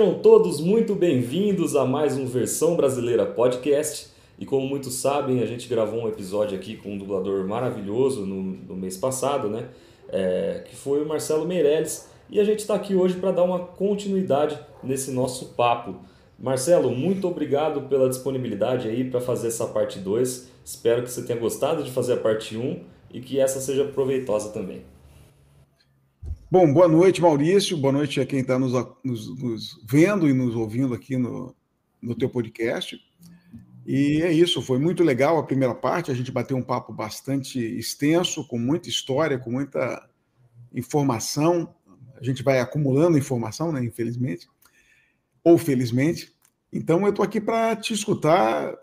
Sejam todos muito bem-vindos a mais um Versão Brasileira Podcast. E como muitos sabem, a gente gravou um episódio aqui com um dublador maravilhoso no mês passado, né? Que foi o Marcelo Meirelles. E a gente está aqui hoje para dar uma continuidade nesse nosso papo. Marcelo, muito obrigado pela disponibilidade aí para fazer essa parte 2. Espero que você tenha gostado de fazer a parte 1 e que essa seja proveitosa também. Bom, boa noite, Maurício. Boa noite a quem está nos vendo e nos ouvindo aqui no teu podcast. E é isso, foi muito legal a primeira parte. A gente bateu um papo bastante extenso, com muita história, com muita informação. A gente vai acumulando informação, né, infelizmente, ou felizmente. Então, eu estou aqui para te escutar,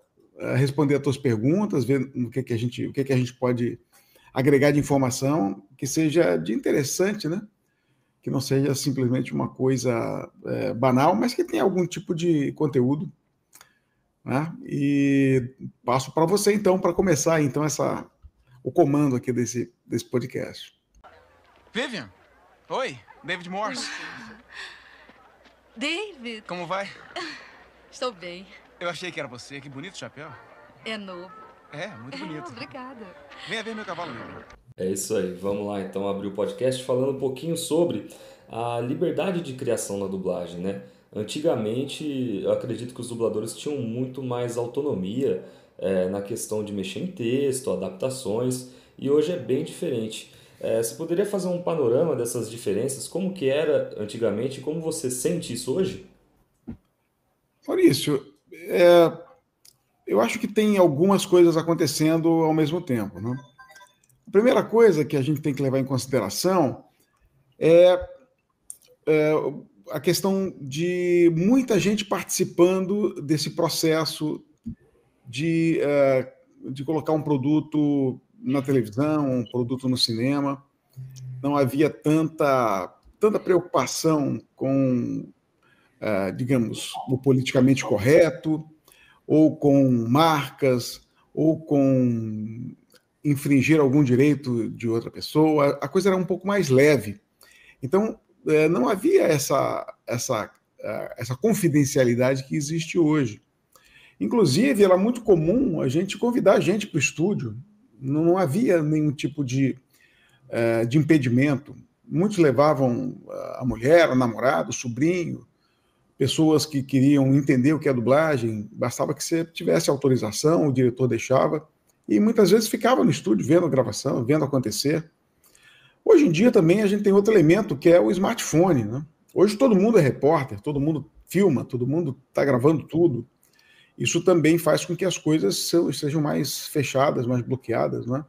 responder as tuas perguntas, ver o que a gente pode agregar de informação que seja de interessante, né? Que não seja simplesmente uma coisa banal, mas que tenha algum tipo de conteúdo. Né? E passo para você, então, para começar então o comando aqui desse podcast. Vivian? Oi, David Morse. David! Como vai? Estou bem. Eu achei que era você. Que bonito chapéu. É novo. É, muito bonito. Obrigada. Venha ver meu cavalo negro. É isso aí, vamos lá então abrir o podcast falando um pouquinho sobre a liberdade de criação na dublagem, né? Antigamente, eu acredito que os dubladores tinham muito mais autonomia na questão de mexer em texto, adaptações, e hoje é bem diferente. Você poderia fazer um panorama dessas diferenças? Como que era antigamente e como você sente isso hoje? Maurício, eu acho que tem algumas coisas acontecendo ao mesmo tempo, né? A primeira coisa que a gente tem que levar em consideração é a questão de muita gente participando desse processo de colocar um produto na televisão, um produto no cinema. Não havia tanta preocupação com, digamos, o politicamente correto, ou com marcas, ou com infringir algum direito de outra pessoa. A coisa era um pouco mais leve. Então, não havia essa confidencialidade que existe hoje. Inclusive, era muito comum a gente convidar a gente para o estúdio. Não havia nenhum tipo de impedimento. Muitos levavam a mulher, o namorado, o sobrinho, pessoas que queriam entender o que é dublagem. Bastava que você tivesse autorização, o diretor deixava. E muitas vezes ficava no estúdio vendo a gravação, vendo acontecer. Hoje em dia também a gente tem outro elemento, que é o smartphone, né? Hoje todo mundo é repórter, todo mundo filma, todo mundo está gravando tudo. Isso também faz com que as coisas sejam mais fechadas, mais bloqueadas, né?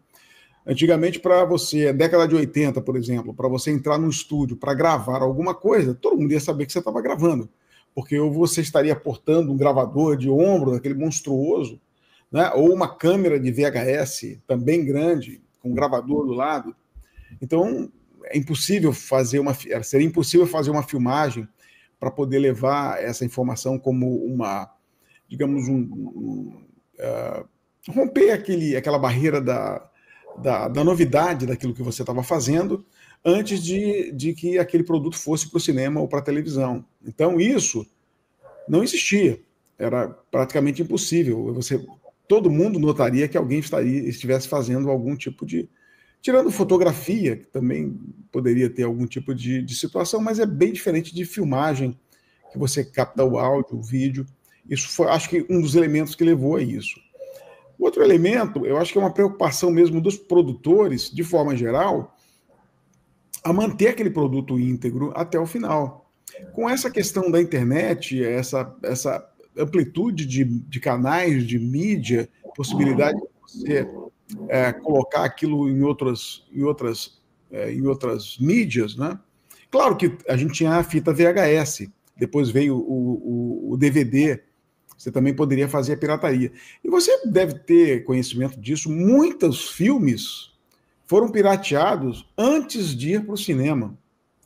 Antigamente, para você, década de 80, por exemplo, para você entrar no estúdio para gravar alguma coisa, todo mundo ia saber que você estava gravando, porque ou você estaria portando um gravador de ombro, aquele monstruoso, né? Ou uma câmera de VHS também grande, com um gravador do lado. Então, seria impossível fazer uma filmagem para poder levar essa informação como uma, digamos, romper aquela barreira da novidade daquilo que você estava fazendo antes de que aquele produto fosse para o cinema ou para a televisão. Então, isso não existia. Era praticamente impossível. Todo mundo notaria que alguém estivesse fazendo algum tipo de... Tirando fotografia, que também poderia ter algum tipo de situação, mas é bem diferente de filmagem, que você capta o áudio, o vídeo. Isso foi, acho que, um dos elementos que levou a isso. Outro elemento, eu acho que é uma preocupação mesmo dos produtores, de forma geral, a manter aquele produto íntegro até o final. Com essa questão da internet, essa amplitude de canais, de mídia, possibilidade de você colocar aquilo em outras mídias, né? Claro que a gente tinha a fita VHS, depois veio o DVD, você também poderia fazer a pirataria. E você deve ter conhecimento disso, muitos filmes foram pirateados antes de ir para o cinema.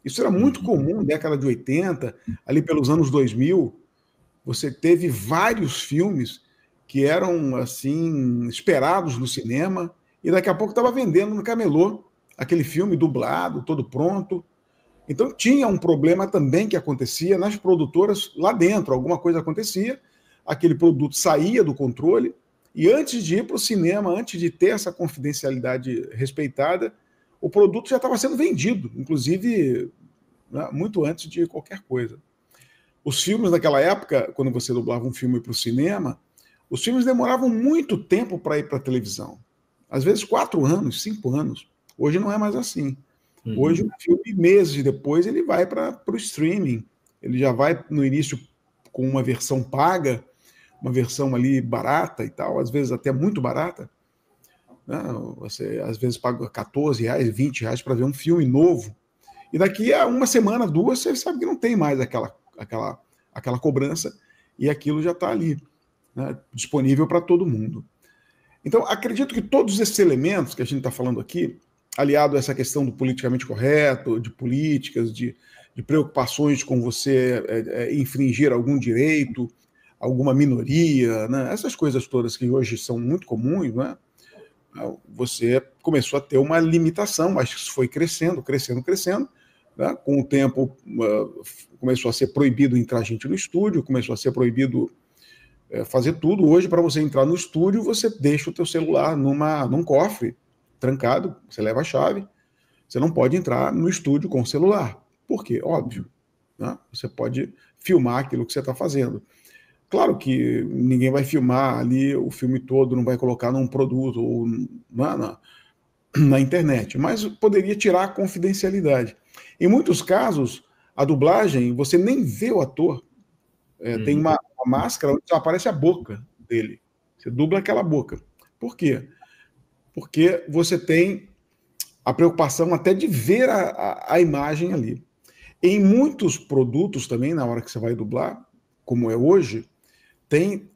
Isso era muito comum na década de 80, ali pelos anos 2000, você teve vários filmes que eram, assim, esperados no cinema, e daqui a pouco estava vendendo no camelô aquele filme dublado, todo pronto. Então tinha um problema também que acontecia nas produtoras lá dentro, alguma coisa acontecia, aquele produto saía do controle, e antes de ir para o cinema, antes de ter essa confidencialidade respeitada, o produto já estava sendo vendido, inclusive, né, muito antes de qualquer coisa. Os filmes naquela época, quando você dublava um filme para o cinema, os filmes demoravam muito tempo para ir para a televisão. Às vezes 4 anos, 5 anos. Hoje não é mais assim. Hoje, o filme, meses depois, ele vai para o streaming. Ele já vai, no início, com uma versão paga, uma versão ali barata e tal, às vezes até muito barata. Né? Você, às vezes, paga R$14, R$20 para ver um filme novo. E daqui a uma semana, 2, você sabe que não tem mais aquela cobrança e aquilo já está ali, né, disponível para todo mundo. Então, acredito que todos esses elementos que a gente está falando aqui, aliado a essa questão do politicamente correto, de políticas, de preocupações com você infringir algum direito, alguma minoria, né, essas coisas todas que hoje são muito comuns, né, você começou a ter uma limitação, mas isso foi crescendo, crescendo, crescendo. Né? Com o tempo, começou a ser proibido entrar gente no estúdio, começou a ser proibido fazer tudo. Hoje, para você entrar no estúdio, você deixa o teu celular num cofre, trancado, você leva a chave, você não pode entrar no estúdio com o celular. Por quê? Óbvio. Né? Você pode filmar aquilo que você está fazendo. Claro que ninguém vai filmar ali o filme todo, não vai colocar num produto ou na internet, mas poderia tirar a confidencialidade. Em muitos casos, a dublagem, você nem vê o ator. Tem uma máscara onde só aparece a boca dele. Você dubla aquela boca. Por quê? Porque você tem a preocupação até de ver a imagem ali. Em muitos produtos também, na hora que você vai dublar, como é hoje, tem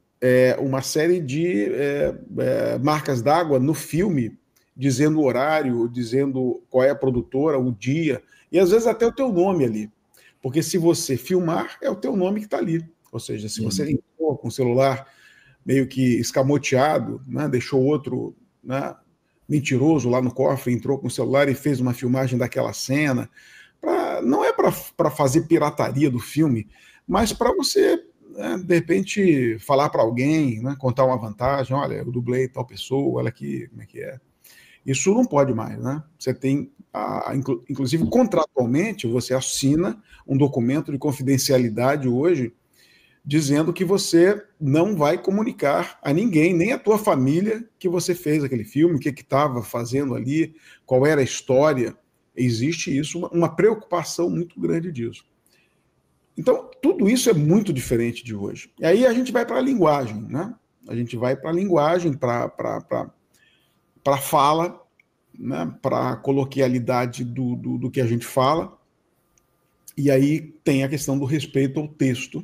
uma série de marcas d'água no filme, dizendo o horário, dizendo qual é a produtora, o dia, e às vezes até o teu nome ali. Porque se você filmar, é o teu nome que está ali. Ou seja, se você entrou com o celular meio que escamoteado, né, deixou outro, né, mentiroso lá no cofre, entrou com o celular e fez uma filmagem daquela cena, não é para fazer pirataria do filme, mas para você, né, de repente, falar para alguém, né, contar uma vantagem, olha, eu dublei tal pessoa, olha aqui como é que é. Isso não pode mais, né? Você tem, inclusive contratualmente, você assina um documento de confidencialidade hoje, dizendo que você não vai comunicar a ninguém, nem a tua família, que você fez aquele filme, o que estava fazendo ali, qual era a história. Existe isso, uma preocupação muito grande disso. Então, tudo isso é muito diferente de hoje. E aí a gente vai para a linguagem, né? A gente vai para a linguagem, para a fala, né, para a coloquialidade do que a gente fala, e aí tem a questão do respeito ao texto,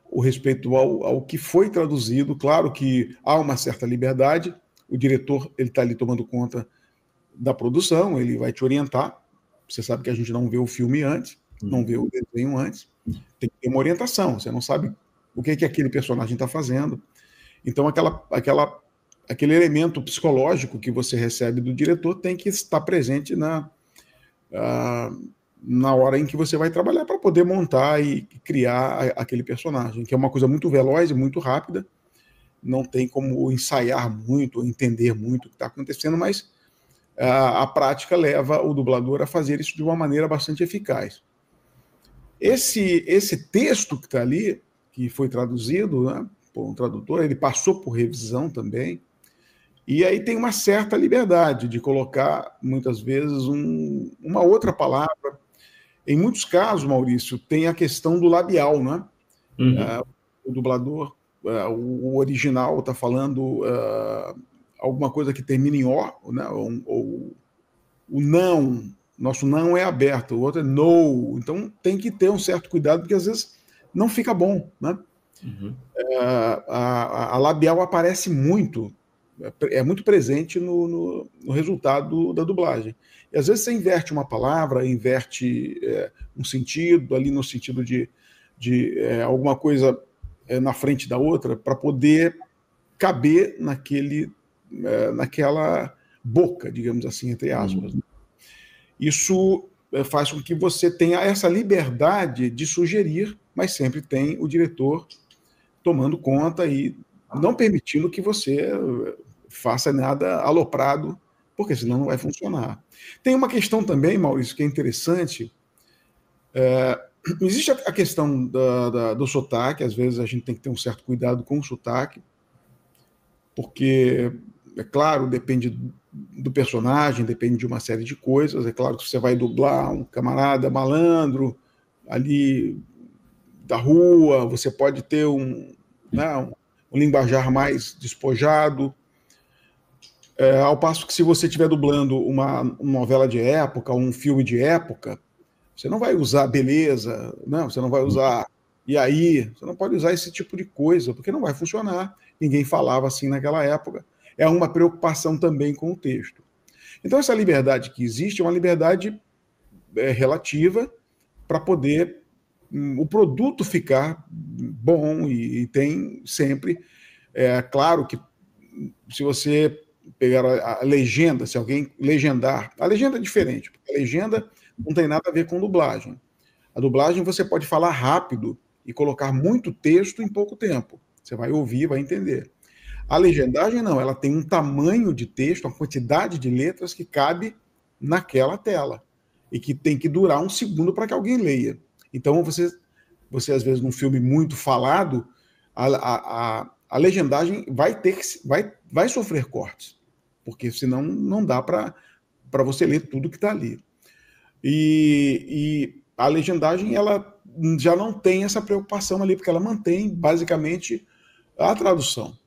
o respeito ao que foi traduzido. Claro que há uma certa liberdade, o diretor ele está ali tomando conta da produção, ele vai te orientar, você sabe que a gente não vê o filme antes, não vê o desenho antes, tem que ter uma orientação, você não sabe o que aquele personagem está fazendo, então aquele elemento psicológico que você recebe do diretor tem que estar presente na hora em que você vai trabalhar para poder montar e criar aquele personagem, que é uma coisa muito veloz e muito rápida, não tem como ensaiar muito, entender muito o que está acontecendo, mas a prática leva o dublador a fazer isso de uma maneira bastante eficaz. Esse texto que está ali, que foi traduzido, né, por um tradutor, ele passou por revisão também, e aí tem uma certa liberdade de colocar, muitas vezes, uma outra palavra. Em muitos casos, Maurício, tem a questão do labial, né? O dublador, o original está falando alguma coisa que termina em O, né? Ou o não, nosso não é aberto, o outro é no. Então tem que ter um certo cuidado, porque às vezes não fica bom, né? A labial aparece muito, é muito presente no resultado da dublagem. E às vezes você inverte uma palavra, inverte um sentido, ali no sentido de alguma coisa na frente da outra, para poder caber naquela boca, digamos assim, entre aspas. Isso faz com que você tenha essa liberdade de sugerir, mas sempre tem o diretor tomando conta e não permitindo que você faça nada aloprado, porque senão não vai funcionar. Tem uma questão também, Maurício, que é interessante. Existe a questão do sotaque, às vezes a gente tem que ter um certo cuidado com o sotaque, porque, é claro, depende do personagem, depende de uma série de coisas. É claro que você vai dublar um camarada malandro ali da rua, você pode ter um linguajar mais despojado, ao passo que se você estiver dublando uma novela de época, um filme de época, você não vai usar beleza, não, você não vai usar e aí, você não pode usar esse tipo de coisa, porque não vai funcionar. Ninguém falava assim naquela época. É uma preocupação também com o texto. Então, essa liberdade que existe é uma liberdade relativa para poder o produto ficar bom e tem sempre. É claro que se você pegar a legenda, se alguém legendar, a legenda é diferente, porque a legenda não tem nada a ver com dublagem. A dublagem você pode falar rápido e colocar muito texto em pouco tempo. Você vai ouvir, vai entender. A legendagem não, ela tem um tamanho de texto, uma quantidade de letras que cabe naquela tela e que tem que durar um segundo para que alguém leia. Então, você às vezes, num filme muito falado, a legendagem vai sofrer cortes, porque senão não dá para você ler tudo que está ali. E a legendagem ela já não tem essa preocupação ali, porque ela mantém basicamente a tradução.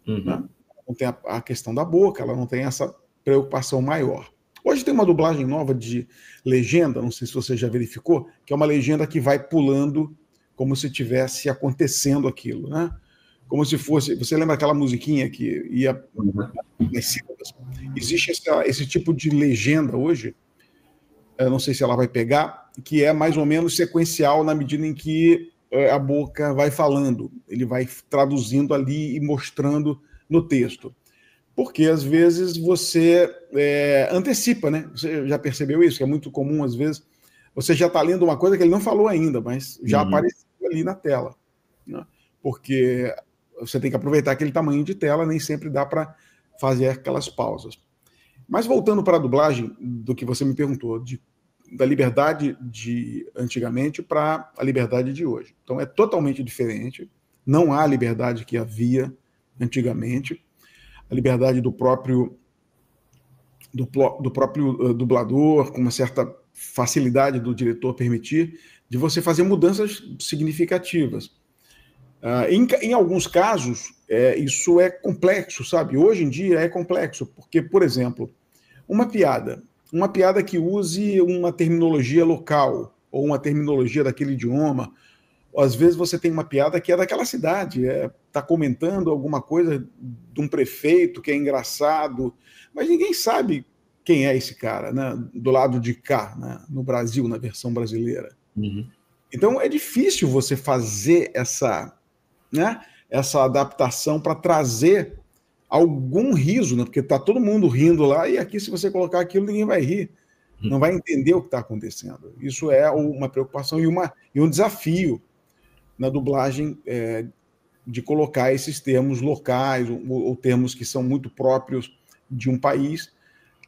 Né? Não tem a questão da boca, ela não tem essa preocupação maior. Hoje tem uma dublagem nova de legenda, não sei se você já verificou, que é uma legenda que vai pulando como se tivesse acontecendo aquilo, né? Como se fosse... Você lembra aquela musiquinha que ia nas sílabas? Existe esse tipo de legenda hoje, eu não sei se ela vai pegar, que é mais ou menos sequencial na medida em que a boca vai falando, ele vai traduzindo ali e mostrando no texto. Porque, às vezes, você antecipa, né? Você já percebeu isso? Que é muito comum, às vezes, você já está lendo uma coisa que ele não falou ainda, mas já apareceu ali na tela. Né? Porque você tem que aproveitar aquele tamanho de tela, nem sempre dá para fazer aquelas pausas. Mas voltando para a dublagem, do que você me perguntou, da liberdade de antigamente para a liberdade de hoje. Então é totalmente diferente, não há a liberdade que havia antigamente, a liberdade do próprio dublador, com uma certa facilidade do diretor permitir, de você fazer mudanças significativas. Em alguns casos, isso é complexo, sabe? Hoje em dia é complexo, porque, por exemplo, uma piada que use uma terminologia local, ou uma terminologia daquele idioma, ou às vezes você tem uma piada que é daquela cidade, está comentando alguma coisa de um prefeito que é engraçado, mas ninguém sabe quem é esse cara, né? Do lado de cá, né? No Brasil, na versão brasileira. Então é difícil você fazer essa adaptação para trazer algum riso, né? Porque está todo mundo rindo lá, e aqui, se você colocar aquilo, ninguém vai rir, não vai entender o que está acontecendo. Isso é uma preocupação e um desafio na dublagem, de colocar esses termos locais ou termos que são muito próprios de um país,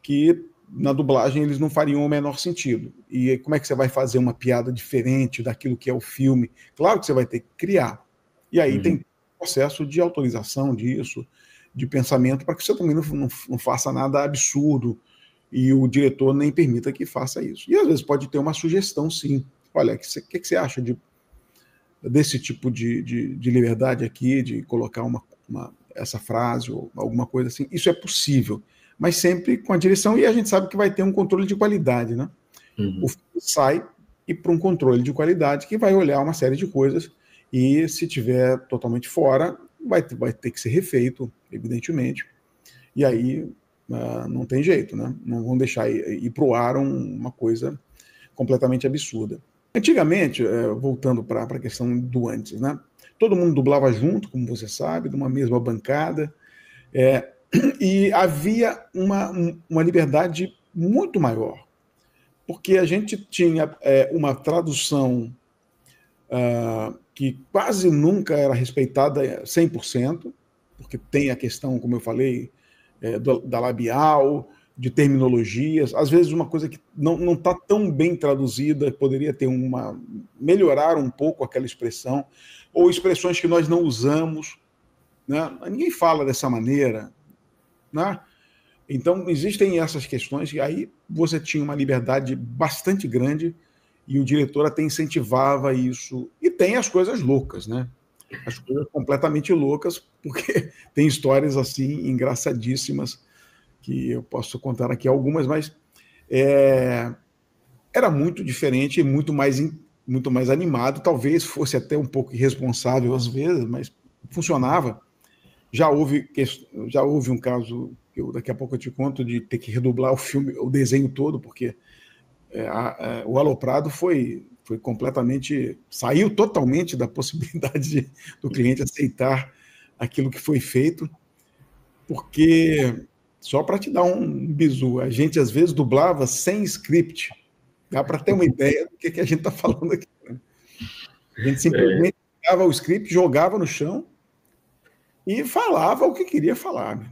que na dublagem eles não fariam o menor sentido. E como é que você vai fazer uma piada diferente daquilo que é o filme? Claro que você vai ter que criar. E aí tem processo de autorização disso, de pensamento, para que você também não faça nada absurdo e o diretor nem permita que faça isso. E às vezes pode ter uma sugestão, sim. Olha, o que você acha desse tipo de liberdade aqui, de colocar essa frase ou alguma coisa assim? Isso é possível, mas sempre com a direção, e a gente sabe que vai ter um controle de qualidade, né? O filme sai e para um controle de qualidade que vai olhar uma série de coisas, e se tiver totalmente fora, vai ter que ser refeito, evidentemente, e aí não tem jeito, né? Não vão deixar ir para o ar uma coisa completamente absurda. Antigamente, voltando para a questão do antes, né? Todo mundo dublava junto, como você sabe, numa mesma bancada, e havia uma liberdade muito maior. porque a gente tinha uma tradução que quase nunca era respeitada 100%, porque tem a questão, como eu falei, da labial, de terminologias, às vezes uma coisa que não está tão bem traduzida, poderia ter melhorar um pouco aquela expressão, ou expressões que nós não usamos, né? Ninguém fala dessa maneira, né? Então, existem essas questões, e aí você tinha uma liberdade bastante grande, e o diretor até incentivava isso. E tem as coisas loucas, né? As coisas completamente loucas, porque tem histórias assim engraçadíssimas, que eu posso contar aqui algumas, mas era muito diferente e muito mais animado, talvez fosse até um pouco irresponsável às vezes, mas funcionava. Já houve um caso, que daqui a pouco eu te conto, de ter que redublar o desenho todo, porque o Aloprado saiu totalmente da possibilidade do cliente aceitar aquilo que foi feito, porque, só para te dar um bizu, a gente às vezes dublava sem script, dá para ter uma ideia do que a gente está falando aqui, né? A gente simplesmente pegava o script, jogava no chão e falava o que queria falar, né?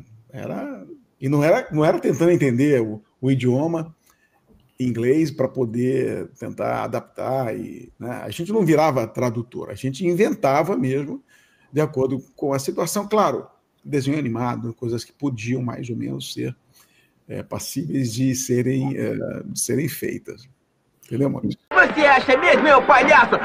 E não era tentando entender o idioma inglês para poder tentar adaptar, né? A gente não virava tradutor, a gente inventava mesmo de acordo com a situação. Claro, desenho animado, coisas que podiam mais ou menos ser passíveis de serem feitas. Entendeu, Maurício? Você acha mesmo, meu palhaço?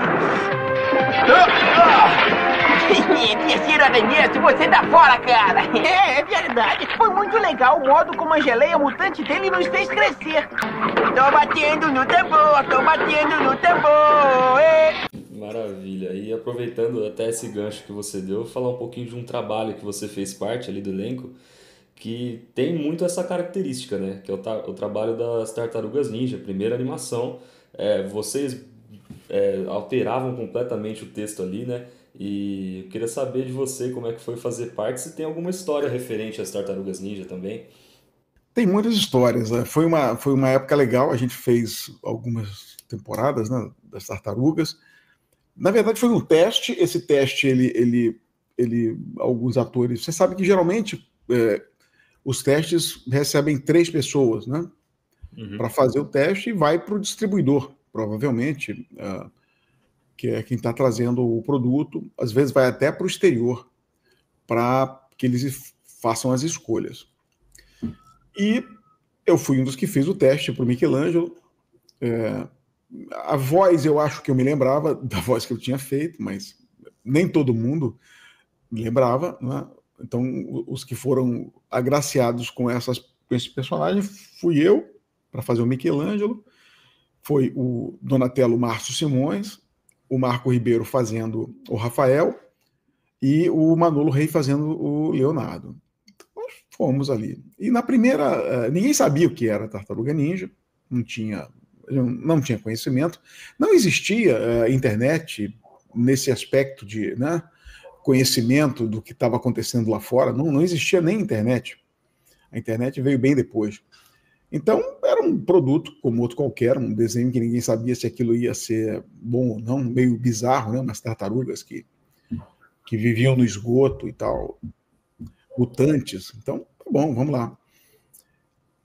Terceiro Aranhete, você tá fora, cara! É verdade. Foi muito legal o modo como a geleia mutante dele nos fez crescer. Tô batendo no tambor! Maravilha. E aproveitando até esse gancho que você deu, falar um pouquinho de um trabalho que você fez parte ali do elenco, que tem muito essa característica, né? Que é o trabalho das Tartarugas Ninja, primeira animação. Vocês alteravam completamente o texto ali, né? E eu queria saber de você como é que foi fazer parte, se tem alguma história referente às Tartarugas Ninja também. Tem muitas histórias, né? Foi uma época legal, a gente fez algumas temporadas, né, das Tartarugas. Na verdade, foi um teste. Esse teste, alguns atores... Você sabe que, geralmente, os testes recebem 3 pessoas, né? Para fazer o teste, e vai para o distribuidor, provavelmente, que é quem está trazendo o produto. Às vezes vai até para o exterior, para que eles façam as escolhas. E eu fui um dos que fez o teste para o Michelangelo. A voz, eu acho que eu me lembrava da voz que eu tinha feito, mas nem todo mundo me lembrava, né? Então, os que foram agraciados com esse personagem fui eu, para fazer o Michelangelo, foi o Donatello Márcio Simões, o Marco Ribeiro fazendo o Rafael e o Manolo Rey fazendo o Leonardo. Então, nós fomos ali. E na primeira, ninguém sabia o que era Tartaruga Ninja, não tinha conhecimento, não existia internet nesse aspecto de, né, conhecimento do que estava acontecendo lá fora, não existia nem internet. A internet veio bem depois. Então, era um produto como outro qualquer, um desenho que ninguém sabia se aquilo ia ser bom ou não, meio bizarro, né? Umas tartarugas que viviam no esgoto e tal, mutantes. Então, tá bom, vamos lá.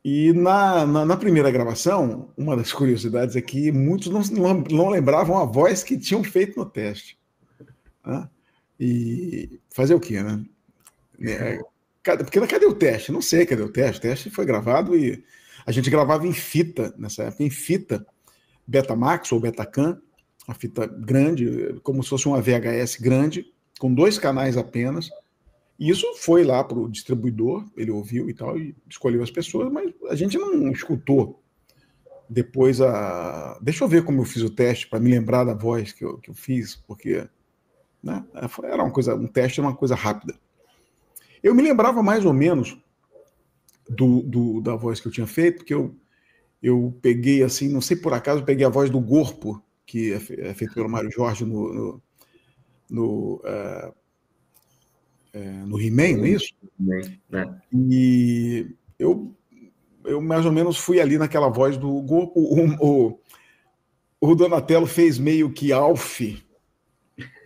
E na primeira gravação, uma das curiosidades é que muitos não lembravam a voz que tinham feito no teste, né? E fazer o quê, né? Porque cadê o teste? Não sei cadê o teste. O teste foi gravado e a gente gravava em fita, nessa época, em fita Betamax ou Betacam, uma fita grande, como se fosse uma VHS grande, com 2 canais apenas. E isso foi lá para o distribuidor, ele ouviu e tal, e escolheu as pessoas, mas a gente não escutou depois Deixa eu ver como eu fiz o teste, para me lembrar da voz que eu fiz, porque, né, era um teste, uma coisa rápida. Eu me lembrava mais ou menos da voz que eu tinha feito, porque eu peguei, assim, não sei por acaso, eu peguei a voz do Gorpo, que é feito pelo Mário Jorge no He-Man, não é isso? Né? E eu eu mais ou menos fui ali naquela voz do o Donatello fez meio que Alf,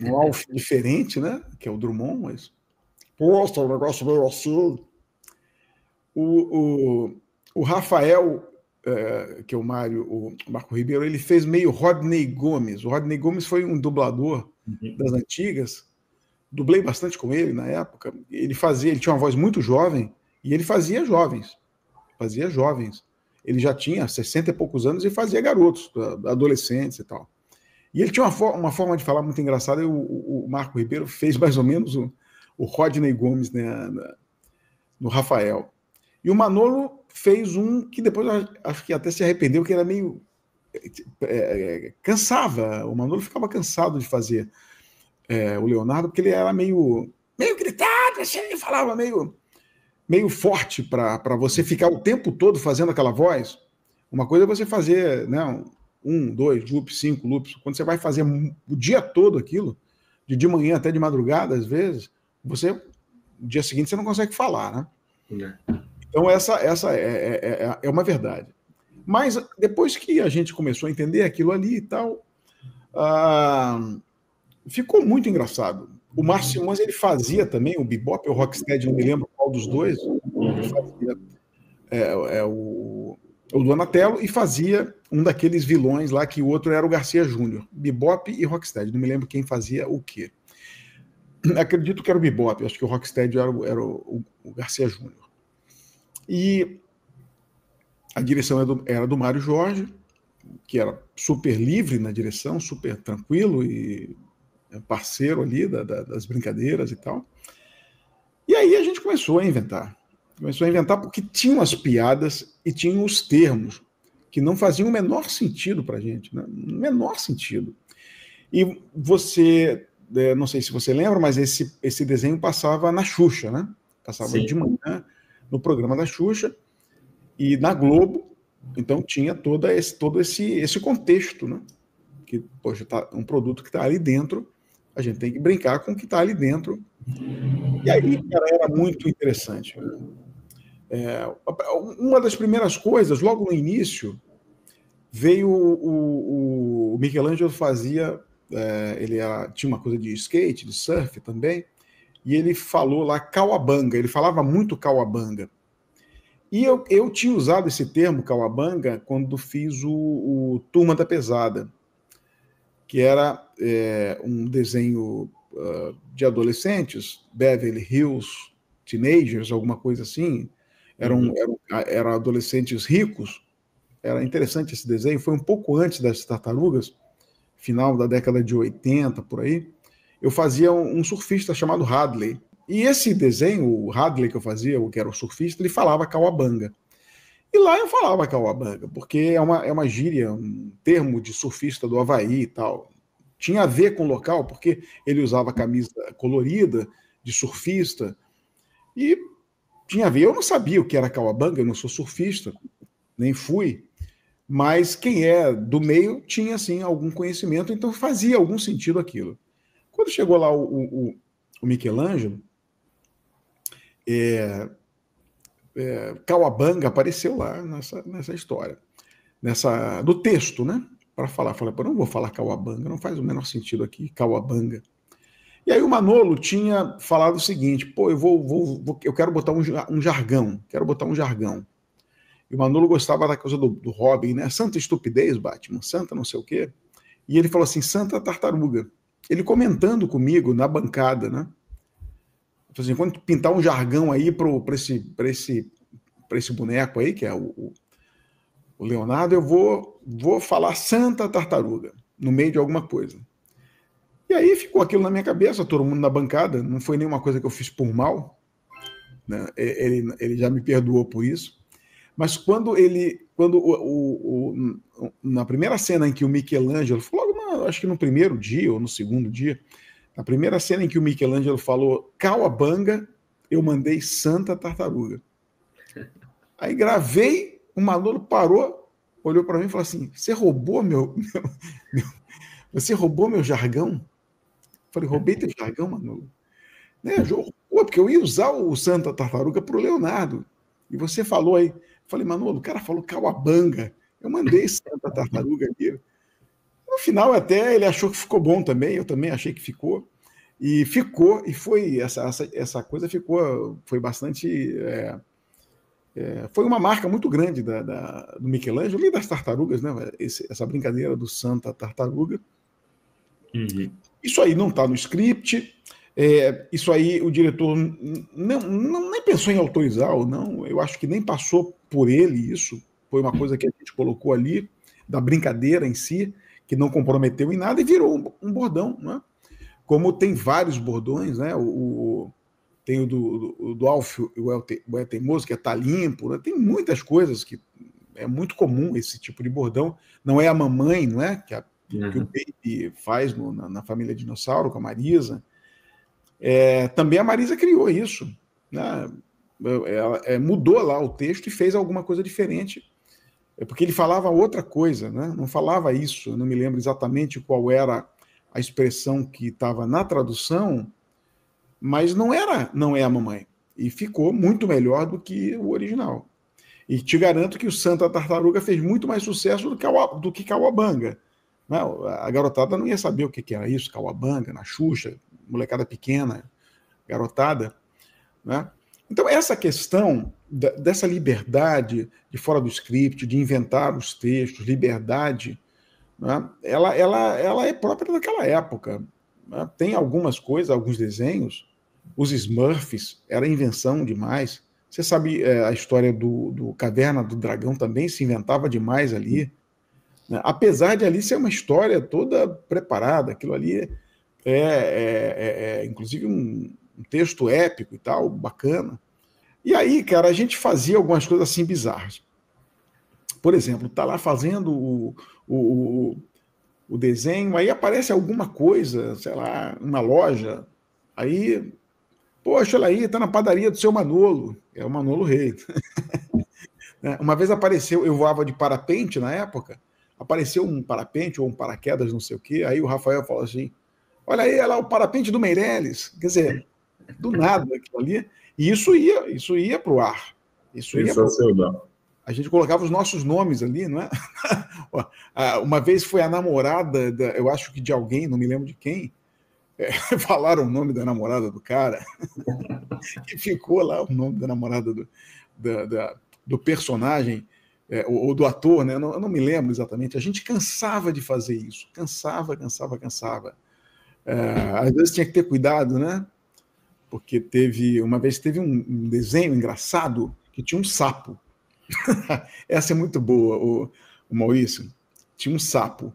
um Alf diferente, né? Que é o Drummond, mas poxa, o negócio meio assim. O Rafael, que é o Marco Ribeiro, ele fez meio Rodney Gomes. O Rodney Gomes foi um dublador das antigas. Dublei bastante com ele na época. Ele tinha uma voz muito jovem e ele fazia jovens. Ele já tinha 60 e poucos anos e fazia garotos, adolescentes e tal. E ele tinha uma forma de falar muito engraçada. O Marco Ribeiro fez mais ou menos o Rodney Gomes, né, no Rafael. E o Manolo fez um que depois acho que até se arrependeu, que era meio... cansava. O Manolo ficava cansado de fazer o Leonardo, porque ele era meio gritado, assim, ele falava meio forte para você ficar o tempo todo fazendo aquela voz. Uma coisa é você fazer, né, 1, 2 loops, 5 loops. Quando você vai fazer o dia todo aquilo, de manhã até de madrugada, às vezes, no dia seguinte você não consegue falar, né? Então essa é uma verdade. Mas depois que a gente começou a entender aquilo ali e tal, ficou muito engraçado. O Márcio Simões, ele fazia também o Bebop, o Rocksteady, não me lembro qual dos dois, ele fazia o Donatello e fazia um daqueles vilões lá, que o outro era o Garcia Júnior. Bebop e Rocksteady, não me lembro quem fazia o quê. Acredito que era o Bebop, acho que o Rocksteady era o Garcia Júnior. E a direção era do Mário Jorge, que era super livre na direção, super tranquilo e parceiro ali das brincadeiras e tal. E aí a gente começou a inventar. Porque tinham as piadas e tinham os termos que não faziam o menor sentido para a gente, né? O menor sentido. E você, não sei se você lembra, mas esse desenho passava na Xuxa, né? Passava Sim. de manhã no programa da Xuxa e na Globo. Então tinha todo esse contexto, né? Que, poxa, um produto que está ali dentro, a gente tem que brincar com o que está ali dentro. E aí, cara, era muito interessante. Uma das primeiras coisas, logo no início, veio o Michelangelo fazia, tinha uma coisa de skate, de surf também, e ele falou lá cauabanga, ele falava muito cauabanga. E eu tinha usado esse termo cauabanga quando fiz o Turma da Pesada, que era um desenho de adolescentes, Beverly Hills Teenagers, alguma coisa assim. Eram adolescentes ricos. Era interessante esse desenho. Foi um pouco antes das Tartarugas, final da década de 80, por aí. Eu fazia um surfista chamado Hadley. E esse desenho, o Hadley que eu fazia, que era o surfista, ele falava cauabanga. E lá eu falava cauabanga, porque é uma gíria, um termo de surfista do Havaí e tal. Tinha a ver com o local, porque ele usava camisa colorida, de surfista, e tinha a ver. Eu não sabia o que era cauabanga, eu não sou surfista, nem fui, mas quem é do meio tinha, assim, algum conhecimento, então fazia algum sentido aquilo. Quando chegou lá o Michelangelo, cauabanga apareceu lá nessa história, do texto, né? Para falar. Falei, pô, não vou falar cauabanga, não faz o menor sentido aqui, cauabanga. E aí o Manolo tinha falado o seguinte, pô, eu quero botar um jargão, E o Manolo gostava da coisa do Robin, né? Santa estupidez, Batman, santa não sei o quê. E ele falou assim, Santa Tartaruga. Ele comentando comigo na bancada, né? Assim, quando pintar um jargão aí para esse boneco aí, que é o Leonardo, eu vou falar Santa Tartaruga, no meio de alguma coisa. E aí ficou aquilo na minha cabeça, todo mundo na bancada, não foi nenhuma coisa que eu fiz por mal, né? Ele já me perdoou por isso. Mas na primeira cena em que o Michelangelo, logo acho que no primeiro dia ou no segundo dia, na primeira cena em que o Michelangelo falou cauabanga, eu mandei Santa Tartaruga. Aí gravei, o Manolo parou, olhou para mim e falou assim, você roubou você roubou meu jargão? Eu falei, roubei teu jargão, Manolo? Né, porque eu ia usar o Santa Tartaruga para o Leonardo. E você falou aí, Falei, Manolo, o cara falou Cauabanga. Eu mandei Santa Tartaruga ali. No final, até ele achou que ficou bom também, eu também achei que ficou. E ficou, e foi, essa coisa ficou, foi bastante. Foi uma marca muito grande do Michelangelo e das tartarugas, né? Essa brincadeira do Santa Tartaruga. Uhum. Isso aí não está no script, isso aí o diretor nem pensou em autorizar ou não, eu acho que nem passou por ele isso, foi uma coisa que a gente colocou ali, da brincadeira em si, que não comprometeu em nada e virou um bordão, né? Como tem vários bordões, né? Tem o do Alfio, o El Teimoso, que tá limpo, né? Tem muitas coisas que é muito comum esse tipo de bordão, não é a mamãe, não é? Que o Baby faz na família Dinossauro, com a Marisa. Também a Marisa criou isso, né? Ela mudou lá o texto e fez alguma coisa diferente, porque ele falava outra coisa, né? Não falava isso, eu não me lembro exatamente qual era a expressão que estava na tradução, mas não é a mamãe, e ficou muito melhor do que o original. E te garanto que o Santa Tartaruga fez muito mais sucesso do que Cauabanga. Não, a garotada não ia saber o que era isso, Cauabanga, na Xuxa, molecada pequena, garotada, né? Então, essa questão dessa liberdade de fora do script, de inventar os textos, liberdade, né? Ela é própria daquela época, né? Tem algumas coisas, alguns desenhos, os Smurfs, era invenção demais. Você sabe, a história do Caverna do Dragão também se inventava demais ali, né? Apesar de ali ser uma história toda preparada, aquilo ali inclusive um texto épico e tal, bacana. E aí, cara, a gente fazia algumas coisas assim bizarras. Por exemplo, tá lá fazendo o desenho, aí aparece alguma coisa, sei lá, uma loja, aí, poxa, olha aí, tá na padaria do seu Manolo, é o Manolo Rei. Uma vez apareceu, eu voava de parapente na época, apareceu um parapente ou um paraquedas, não sei o quê, aí o Rafael falou assim, olha aí, olha lá o parapente do Meirelles, quer dizer, do nada aquilo ali, e isso ia para o ar. Sensacional. A gente colocava os nossos nomes ali, não é? Uma vez foi a namorada, eu acho que de alguém, não me lembro de quem, falaram o nome da namorada do cara, e ficou lá o nome da namorada do personagem, ou do ator, né? Eu não me lembro exatamente. A gente cansava de fazer isso, cansava. Às vezes tinha que ter cuidado, né? Porque uma vez teve um desenho engraçado que tinha um sapo. Essa é muito boa, o Maurício. Tinha um sapo.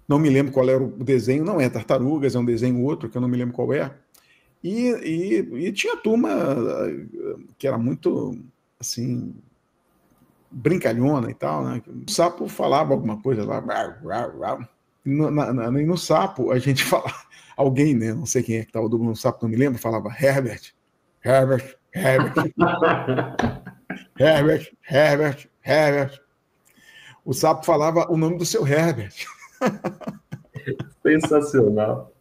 Não me lembro qual era o desenho, não é Tartarugas, é um desenho outro que eu não me lembro qual é. E tinha turma que era muito, assim, brincalhona e tal, né? O sapo falava alguma coisa lá. No sapo, a gente falava, alguém, né? Não sei quem é que estava dublando o sapo, não me lembro, falava Herbert. O sapo falava o nome do seu Herbert. Sensacional.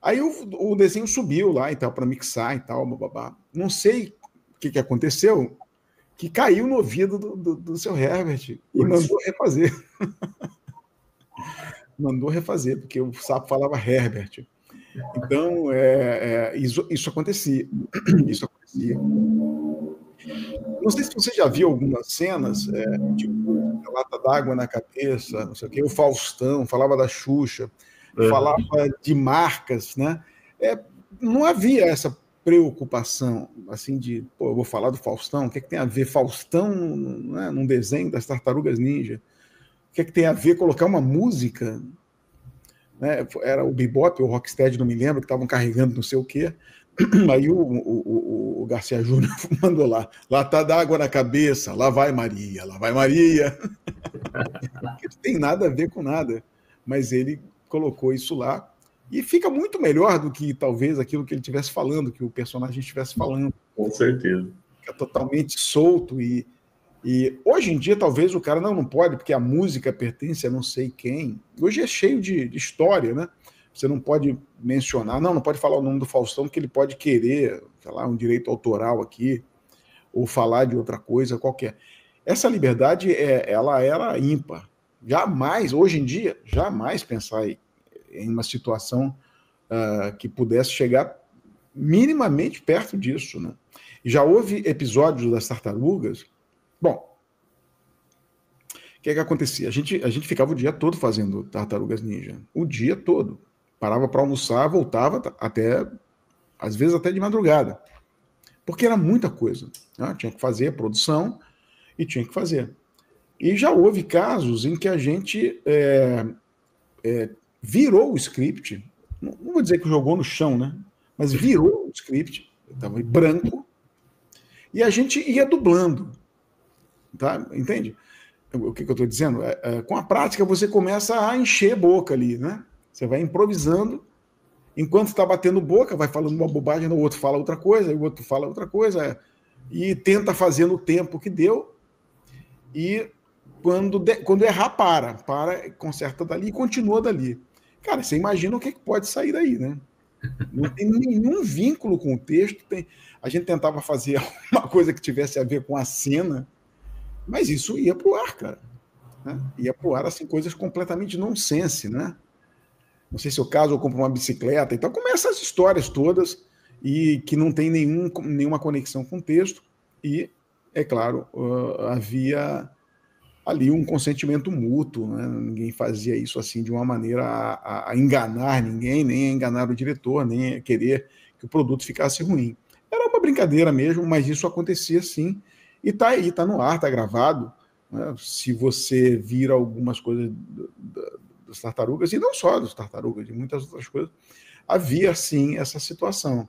Aí o desenho subiu lá e tal, para mixar e tal, babá. Não sei o que aconteceu, que caiu no ouvido do seu Herbert e mandou refazer. Mandou refazer, porque o sapo falava Herbert. Então, isso acontecia. Isso acontecia. Não sei se você já viu algumas cenas, tipo, a lata d'água na cabeça, não sei o quê, o Faustão, falava da Xuxa, falava de marcas, né? Não havia essa preocupação, assim, de, pô, eu vou falar do Faustão, o que tem a ver Faustão, né, num desenho das Tartarugas Ninja? O que tem a ver colocar uma música? Né? Era o Bebop ou o Rocksteady, não me lembro, que estavam carregando não sei o quê. Aí o Garcia Júnior mandou lá, lata d'água na cabeça, lá vai Maria, lá vai Maria. Não tem nada a ver com nada, mas ele colocou isso lá e fica muito melhor do que talvez aquilo que ele estivesse falando, que o personagem estivesse falando. Com certeza. Fica totalmente solto e hoje em dia talvez o cara não pode, porque a música pertence a não sei quem. Hoje é cheio de história, né? Você não pode mencionar, não pode falar o nome do Faustão, porque ele pode querer, sei lá, um direito autoral aqui, ou falar de outra coisa qualquer. Essa liberdade, ela era ímpar. Jamais, hoje em dia, jamais pensar em uma situação que pudesse chegar minimamente perto disso, né? Já houve episódios das tartarugas. Bom, o que acontecia? A gente ficava o dia todo fazendo Tartarugas Ninja. O dia todo. Parava para almoçar, voltava até, às vezes até de madrugada. Porque era muita coisa, né? Tinha que fazer a produção e tinha que fazer. E já houve casos em que a gente virou o script, não vou dizer que jogou no chão, né? Mas virou o script, estava em branco, e a gente ia dublando, tá? Entende? O que eu estou dizendo? Com a prática você começa a encher boca ali, né? Você vai improvisando, enquanto está batendo boca, vai falando uma bobagem, o outro fala outra coisa, o outro fala outra coisa, e tenta fazer no tempo que deu, e quando errar, para, conserta dali e continua dali. Cara, você imagina o que pode sair daí, né? Não tem nenhum vínculo com o texto. A gente tentava fazer uma coisa que tivesse a ver com a cena, mas isso ia pro ar, cara. Né? Ia pro ar, assim, coisas completamente nonsense, né? Não sei se é o caso, eu compro uma bicicleta, então começa as histórias todas e que não tem nenhuma conexão com o texto e, é claro, havia ali um consentimento mútuo, né? Ninguém fazia isso assim de uma maneira a enganar ninguém, nem a enganar o diretor, nem a querer que o produto ficasse ruim. Era uma brincadeira mesmo, mas isso acontecia sim, e tá aí, tá no ar, tá gravado, né? Se você vira algumas coisas das tartarugas, e não só das tartarugas, de muitas outras coisas, havia sim essa situação.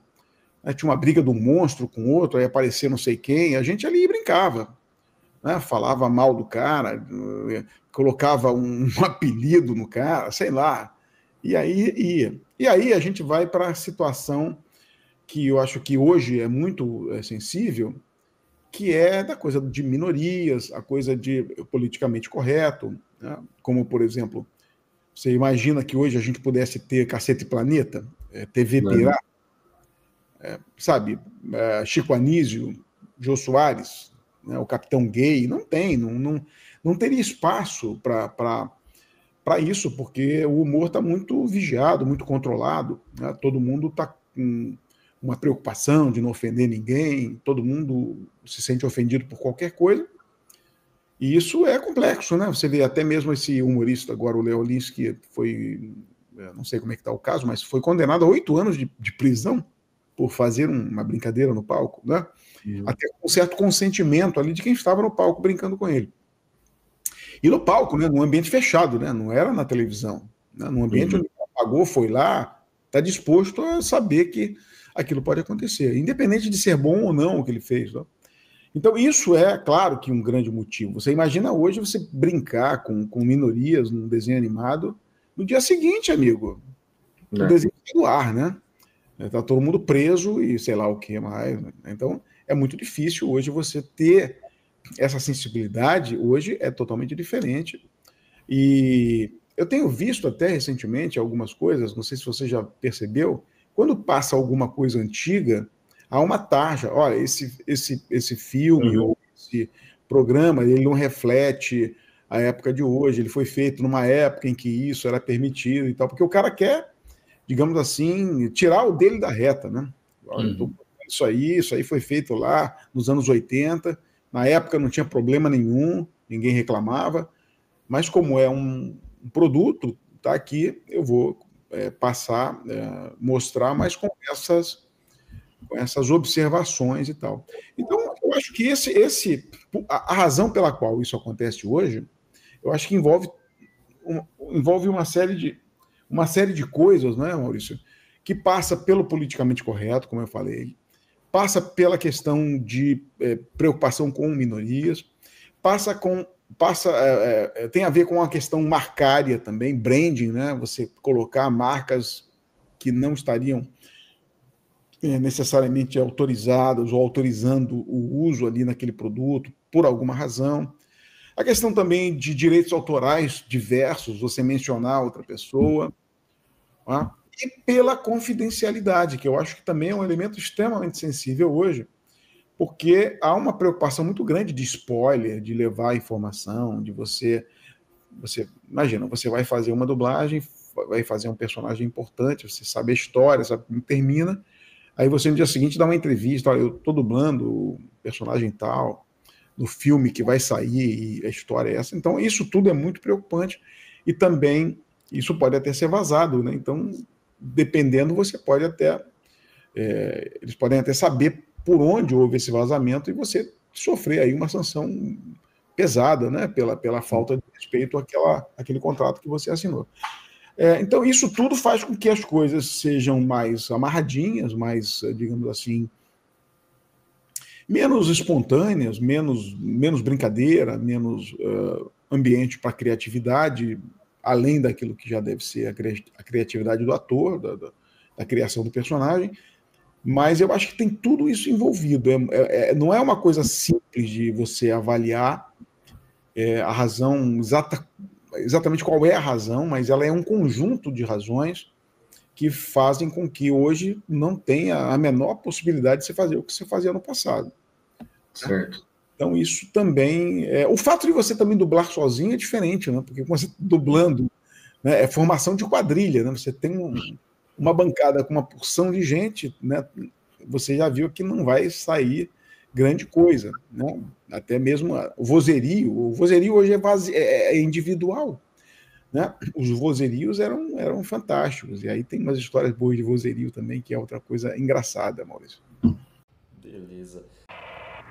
Tinha uma briga do monstro com outro, aí aparecia não sei quem, a gente ali brincava, né? Falava mal do cara, colocava um apelido no cara, sei lá, e aí ia. E aí a gente vai para a situação que eu acho que hoje é muito sensível, que é da coisa de minorias, a coisa de politicamente correto, né? Como, por exemplo, você imagina que hoje a gente pudesse ter Cacete Planeta, TV Pirata, sabe, Chico Anísio, Jô Soares, né, o Capitão Gay, não tem, não teria espaço para isso, porque o humor está muito vigiado, muito controlado, né? Todo mundo está com uma preocupação de não ofender ninguém, todo mundo se sente ofendido por qualquer coisa, e isso é complexo, né? Você vê até mesmo esse humorista agora, o Léo Lins, que foi, não sei como é que está o caso, mas foi condenado a 8 anos de prisão por fazer uma brincadeira no palco, né? Até com um certo consentimento ali de quem estava no palco brincando com ele. E no palco, né, num ambiente fechado, né? Não era na televisão, né? Num ambiente onde ele pagou, foi lá, está disposto a saber que aquilo pode acontecer, independente de ser bom ou não o que ele fez, né? Então, isso é, claro, que um grande motivo. Você imagina hoje você brincar com minorias num desenho animado, no dia seguinte, amigo, o desenho sai do ar, né? Está todo mundo preso e sei lá o que mais. Né? Então, é muito difícil hoje você ter essa sensibilidade. Hoje é totalmente diferente. E eu tenho visto até recentemente algumas coisas, não sei se você já percebeu, quando passa alguma coisa antiga, há uma tarja. Olha, esse filme ou esse programa, ele não reflete a época de hoje, ele foi feito numa época em que isso era permitido e tal, porque o cara quer, digamos assim, tirar o dele da reta, né? Olha, isso aí foi feito lá nos anos 80, na época não tinha problema nenhum, ninguém reclamava, mas como é um produto, tá aqui, eu vou passar, mostrar, mas com essas observações e tal. Então, eu acho que a razão pela qual isso acontece hoje, eu acho que envolve uma série de coisas, né, Maurício, que passa pelo politicamente correto, como eu falei, passa pela questão de preocupação com minorias, tem a ver com a questão marcária também, branding, né? Você colocar marcas que não estariam necessariamente autorizadas ou autorizando o uso ali naquele produto por alguma razão. A questão também de direitos autorais diversos, você mencionar outra pessoa, tá? E pela confidencialidade, que eu acho que também é um elemento extremamente sensível hoje, porque há uma preocupação muito grande de spoiler, de levar informação, de você imagina, você vai fazer uma dublagem, vai fazer um personagem importante, você sabe a história, sabe como termina, aí você no dia seguinte dá uma entrevista, olha, eu estou dublando o personagem tal, no filme que vai sair, e a história é essa. Então, isso tudo é muito preocupante, e também isso pode até ser vazado, né? Então, dependendo, você pode até... eles podem até saber por onde houve esse vazamento e você sofrer aí uma sanção pesada, né, pela falta de respeito àquele contrato que você assinou. Então, isso tudo faz com que as coisas sejam mais amarradinhas, mais, digamos assim, menos espontâneas, menos brincadeira, menos ambiente para criatividade, além daquilo que já deve ser a criatividade do ator, da criação do personagem. Mas eu acho que tem tudo isso envolvido. Não é uma coisa simples de você avaliar a razão, exatamente qual é a razão, mas ela é um conjunto de razões que fazem com que hoje não tenha a menor possibilidade de você fazer o que você fazia no passado. Certo. Então isso também... o fato de você também dublar sozinho é diferente, né? Porque quando você está dublando, né, é formação de quadrilha, né? Você tem uma bancada com uma porção de gente, né? Você já viu que não vai sair grande coisa, né? Até mesmo o vozerio hoje é individual, né? Os vozerios eram fantásticos, e aí tem umas histórias boas de vozerio também, que é outra coisa engraçada, Maurício. Beleza.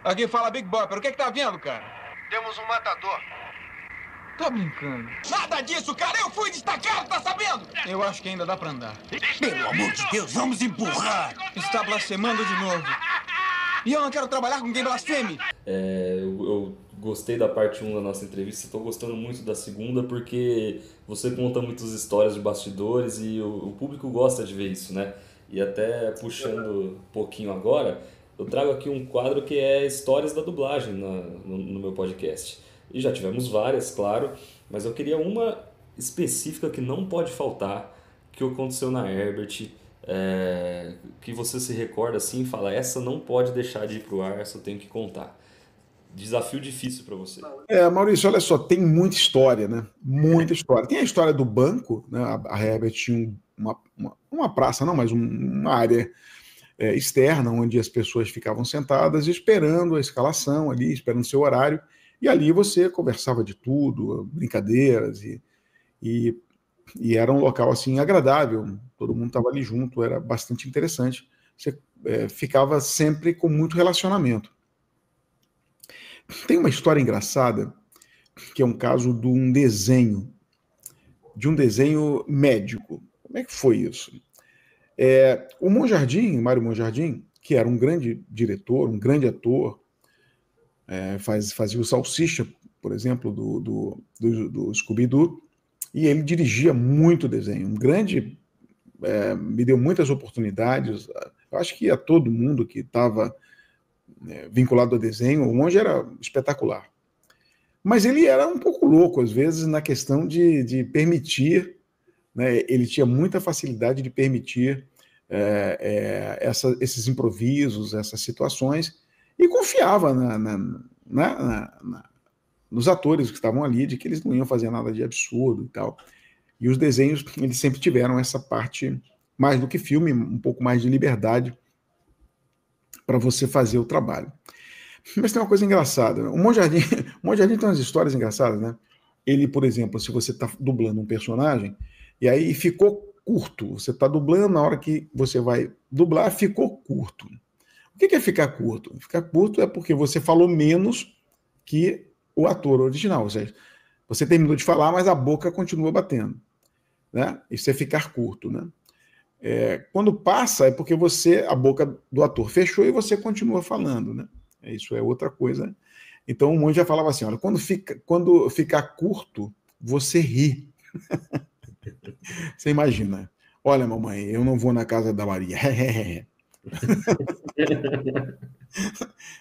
Aqui fala Big Bopper, o que tá vendo, cara? Temos um matador. Tá brincando. Nada disso, cara, eu fui destacado, tá sabendo? Eu acho que ainda dá pra andar. Pelo amor de Deus, vamos empurrar. Está blasfemando de novo. E eu não quero trabalhar com quem blasfeme. Eu gostei da parte 1 da nossa entrevista, estou gostando muito da segunda, porque você conta muitas histórias de bastidores e o público gosta de ver isso, né? E até puxando um pouquinho agora, eu trago aqui um quadro que é Histórias da Dublagem no meu podcast. E já tivemos várias, claro, mas eu queria uma específica que não pode faltar, que aconteceu na Herbert, que você se recorda assim e fala, essa não pode deixar de ir pro ar, essa eu tenho que contar. Desafio difícil para você. Maurício, olha só, tem muita história, né? Muita história. Tem a história do banco, né? A Herbert tinha uma praça, não, mas uma área externa, onde as pessoas ficavam sentadas esperando a escalação ali, esperando o seu horário, e ali você conversava de tudo, brincadeiras, e era um local assim agradável, todo mundo estava ali junto, era bastante interessante. Você ficava sempre com muito relacionamento. Tem uma história engraçada, que é um caso de um desenho médico. Como é que foi isso? O Mário Monjardim, que era um grande diretor, um grande ator, fazia o Salsicha, por exemplo, do Scooby-Doo, e ele dirigia muito desenho, me deu muitas oportunidades. Eu acho que a todo mundo que estava vinculado ao desenho, o Monge era espetacular. Mas ele era um pouco louco, às vezes, na questão de permitir, né, ele tinha muita facilidade de permitir esses improvisos, essas situações, e confiava nos atores que estavam ali, de que eles não iam fazer nada de absurdo e tal. E os desenhos, eles sempre tiveram essa parte, mais do que filme, um pouco mais de liberdade para você fazer o trabalho. Mas tem uma coisa engraçada. O Monjardim tem umas histórias engraçadas, né? Ele, por exemplo, se você está dublando um personagem, e aí ficou curto, você está dublando, na hora que você vai dublar, ficou curto. O que é ficar curto? Ficar curto é porque você falou menos que o ator original, ou seja, você terminou de falar, mas a boca continua batendo, né? Isso é ficar curto, né? Quando passa é porque a boca do ator fechou e você continua falando, né? Isso é outra coisa. Então o Monge já falava assim, olha, quando ficar curto, você ri. Você imagina, olha, mamãe, eu não vou na casa da Maria.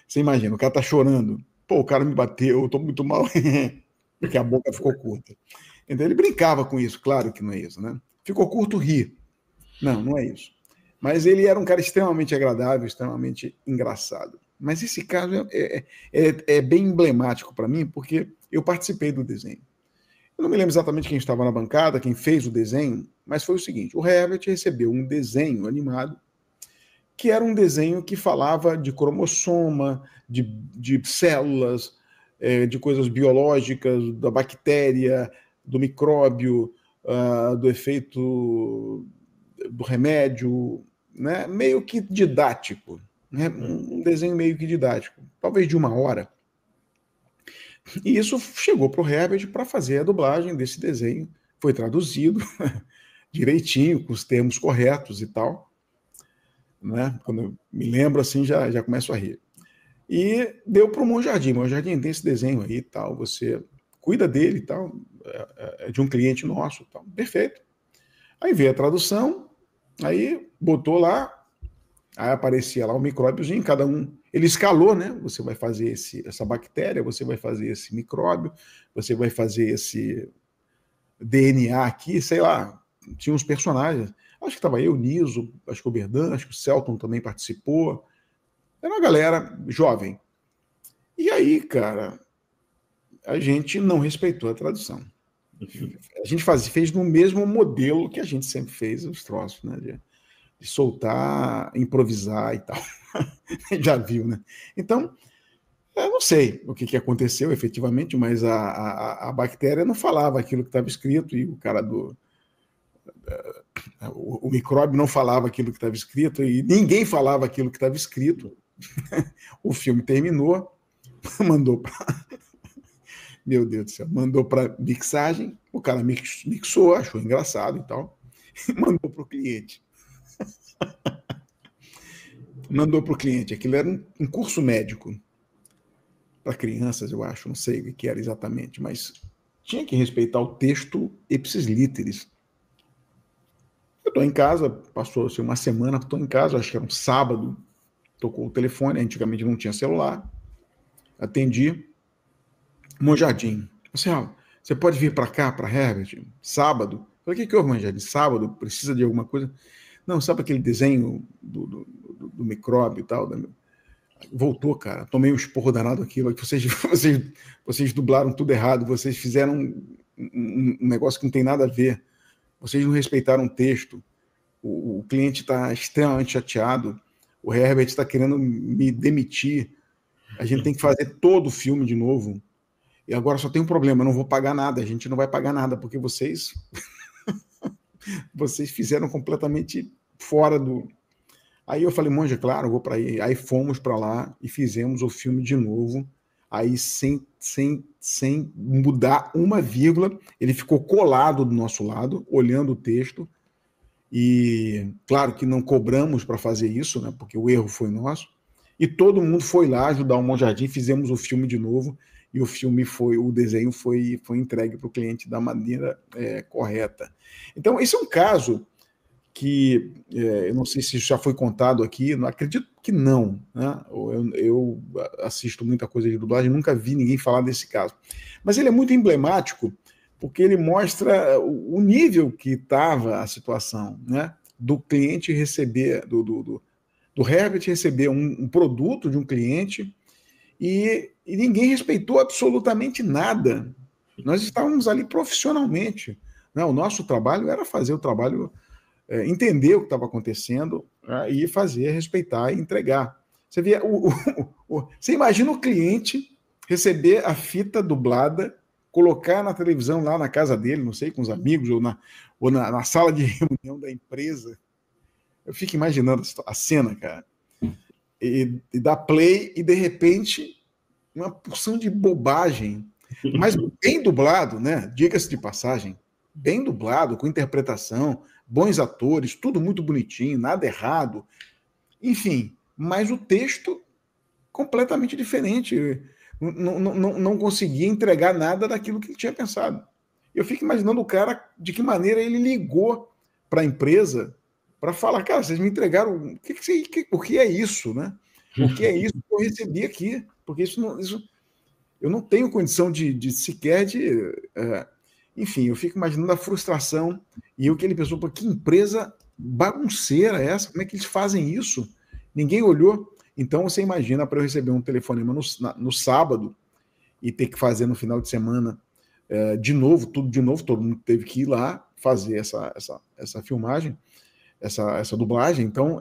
Você imagina, o cara tá chorando. Pô, o cara me bateu, eu tô muito mal. Porque a boca ficou curta. Então ele brincava com isso, claro que não é isso, né? Ficou curto, ri. Não é isso. Mas ele era um cara extremamente agradável, extremamente engraçado. Mas esse caso é bem emblemático para mim, porque eu participei do desenho. Eu não me lembro exatamente quem estava na bancada, quem fez o desenho, mas foi o seguinte: o Herbert recebeu um desenho animado, que era um desenho que falava de cromossoma, de células, de coisas biológicas, da bactéria, do micróbio, do efeito do remédio, né? Meio que didático, né? Um desenho meio que didático, talvez de 1 hora. E isso chegou para o Herbert para fazer a dublagem desse desenho. Foi traduzido direitinho, com os termos corretos e tal. Né? Quando eu me lembro assim, já começo a rir. E deu para o Monjardim. Monjardim, tem esse desenho aí e tal, você cuida dele e tal, é de um cliente nosso. Tal. Perfeito. Aí veio a tradução, aí botou lá, aí aparecia lá o micróbiozinho, cada um. Ele escalou, né? Você vai fazer essa bactéria, você vai fazer esse micróbio, você vai fazer esse DNA aqui, sei lá. Tinha uns personagens. Acho que estava eu, Niso, acho que o Berdan, acho que o Celton também participou. Era uma galera jovem. E aí, cara, a gente não respeitou a tradução. A gente fez no mesmo modelo que a gente sempre fez os troços, né? De soltar, improvisar e tal. Já viu, né? Então, eu não sei o que aconteceu efetivamente, mas a bactéria não falava aquilo que estava escrito e o cara o micróbio não falava aquilo que estava escrito e ninguém falava aquilo que estava escrito. O filme terminou, mandou para... Meu Deus do céu, mandou para mixagem, o cara mixou, achou engraçado e tal, e mandou para o cliente. Mandou para o cliente. Aquilo era um curso médico para crianças, eu acho, não sei o que era exatamente, mas tinha que respeitar o texto ipsis literis. Eu estou em casa, passou-se uma semana, estou em casa, acho que era um sábado, tocou o telefone, antigamente não tinha celular, atendi, Monjardim, você pode vir para cá, para Herbert, sábado? Eu falei, o que houve, Monjardim? Sábado, precisa de alguma coisa? Não, sabe aquele desenho do micróbio e tal? Voltou, cara, tomei um esporro danado aquilo, vocês dublaram tudo errado, vocês fizeram um negócio que não tem nada a ver, vocês não respeitaram o texto, o cliente está extremamente chateado, o Herbert está querendo me demitir, a gente tem que fazer todo o filme de novo, e agora só tem um problema, eu não vou pagar nada, a gente não vai pagar nada, porque vocês fizeram completamente fora do... Aí eu falei, Monja, claro, eu vou para aí. Aí fomos para lá e fizemos o filme de novo, aí sem mudar uma vírgula, ele ficou colado do nosso lado, olhando o texto, e claro que não cobramos para fazer isso, né, porque o erro foi nosso, e todo mundo foi lá ajudar o Monjardim, fizemos o filme de novo, e o desenho foi entregue para o cliente da maneira correta. Então, esse é um caso que eu não sei se já foi contado aqui, não acredito que não, né? Eu assisto muita coisa de dublagem, nunca vi ninguém falar desse caso. Mas ele é muito emblemático, porque ele mostra o nível que estava a situação, né? Do cliente receber, do Herbert receber um produto de um cliente e ninguém respeitou absolutamente nada. Nós estávamos ali profissionalmente, né? O nosso trabalho era fazer o trabalho, entender o que estava acontecendo, né? E fazer, respeitar e entregar. Você vê, você imagina o cliente receber a fita dublada, colocar na televisão lá na casa dele, não sei, com os amigos, ou na sala de reunião da empresa. Eu fico imaginando a cena, cara. E dar play e, de repente, uma porção de bobagem, mas bem dublado, né? Diga-se de passagem, bem dublado, com interpretação, bons atores, tudo muito bonitinho, nada errado. Enfim, mas o texto completamente diferente. Não conseguia entregar nada daquilo que ele tinha pensado. Eu fico imaginando o cara, de que maneira ele ligou para a empresa para falar, cara, vocês me entregaram, o que é isso, né? O que é isso que eu recebi aqui? Porque isso eu não tenho condição de sequer enfim, eu fico imaginando a frustração e o que ele pensou, que empresa bagunceira é essa? Como é que eles fazem isso? Ninguém olhou. Então você imagina para eu receber um telefonema no sábado e ter que fazer no final de semana de novo, tudo de novo, todo mundo teve que ir lá fazer essa filmagem, essa dublagem. Então,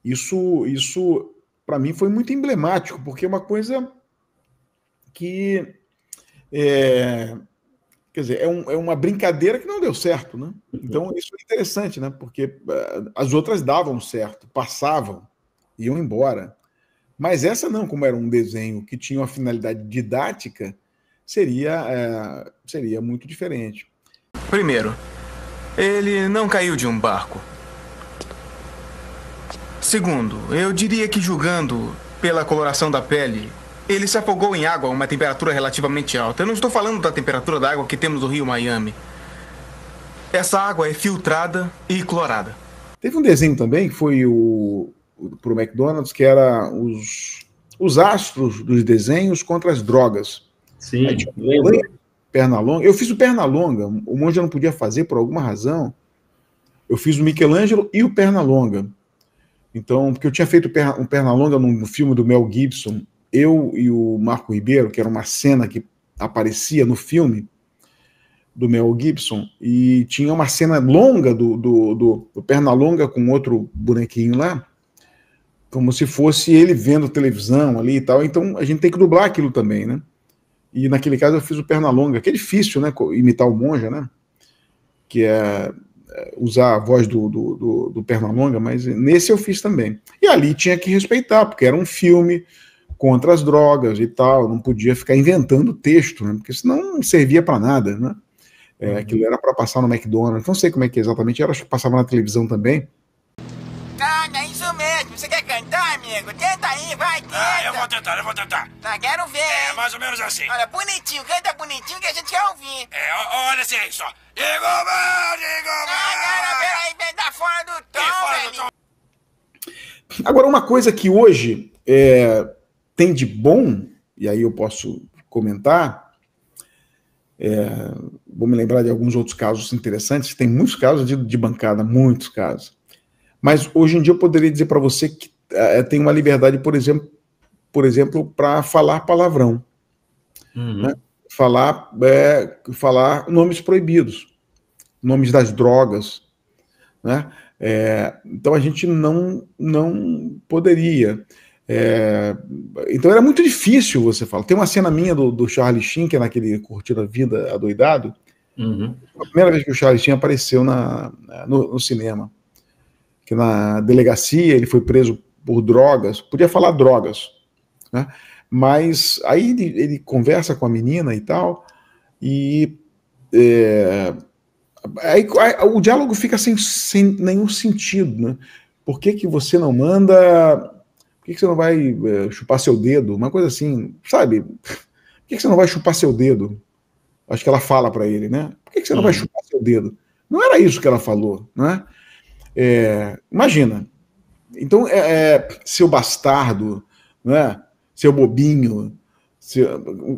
isso para mim foi muito emblemático, porque é uma coisa que quer dizer, é uma brincadeira que não deu certo, né? Então isso é interessante, né? Porque as outras davam certo, passavam, iam embora. Mas essa não, como era um desenho que tinha uma finalidade didática, seria muito diferente. Primeiro, ele não caiu de um barco. Segundo, eu diria que julgando pela coloração da pele, ele se afogou em água a uma temperatura relativamente alta. Eu não estou falando da temperatura da água que temos no Rio Miami. Essa água é filtrada e clorada. Teve um desenho também, que foi pro McDonald's, que era os astros dos desenhos contra as drogas. Sim, Pernalonga. Eu fiz o Pernalonga, o Monja não podia fazer por alguma razão. Eu fiz o Michelangelo e o Pernalonga. Então, porque eu tinha feito um Pernalonga no filme do Mel Gibson, eu e o Marco Ribeiro, que era uma cena que aparecia no filme do Mel Gibson, e tinha uma cena longa do Pernalonga com outro bonequinho lá, como se fosse ele vendo televisão ali e tal. Então a gente tem que dublar aquilo também, né? E naquele caso eu fiz o Pernalonga, que é difícil, né? Imitar o Monja, né? Que é usar a voz do Pernalonga, mas nesse eu fiz também. E ali tinha que respeitar, porque era um filme contra as drogas e tal, não podia ficar inventando texto, né? Porque senão não servia para nada, né? Aquilo era para passar no McDonald's, não sei como é que exatamente era, acho que passava na televisão também. É isso mesmo. Você quer cantar, amigo? Tenta aí, vai, tenta. Eu vou tentar. Tá, quero ver. Mais ou menos assim. Olha, bonitinho, canta bonitinho que a gente quer ouvir. Olha assim, só. Digo, Peraí, tá fora do tom, velho. Agora, uma coisa que hoje tem de bom, e aí eu posso comentar, vou me lembrar de alguns outros casos interessantes, tem muitos casos de bancada, muitos casos. Mas hoje em dia eu poderia dizer para você que tem uma liberdade, por exemplo, para falar palavrão. Né? Falar nomes proibidos, nomes das drogas. Né? Então a gente não poderia. Então era muito difícil você falar. Tem uma cena minha do Charlie Sheen, que é naquele Curtindo a Vida Adoidado. A primeira vez que o Charlie Sheen apareceu no cinema. Que na delegacia ele foi preso por drogas, podia falar drogas, né? Mas aí ele conversa com a menina e tal, e aí o diálogo fica sem nenhum sentido, né? Por que você não manda, por que você não vai chupar seu dedo, uma coisa assim, sabe? Por que você não vai chupar seu dedo? Acho que ela fala para ele, né? Por que você não vai chupar seu dedo? Não era isso que ela falou, né? Imagina, então seu bastardo, né? Seu bobinho,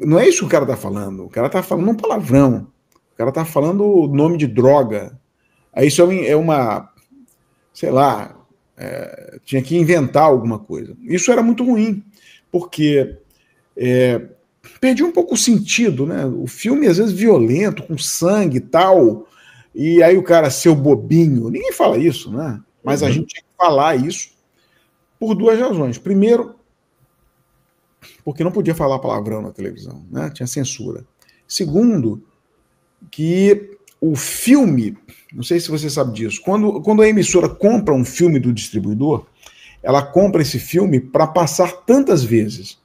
não é isso que o cara tá falando, o cara tá falando um palavrão, o cara tá falando o nome de droga, aí isso é uma, sei lá, tinha que inventar alguma coisa. Isso era muito ruim, porque perdia um pouco o sentido, né? O filme às vezes violento, com sangue e tal. E aí o cara, seu bobinho, ninguém fala isso, né? Mas a gente tinha que falar isso por duas razões. Primeiro, porque não podia falar palavrão na televisão, né? Tinha censura. Segundo, que o filme, não sei se você sabe disso, quando a emissora compra um filme do distribuidor, ela compra esse filme para passar tantas vezes.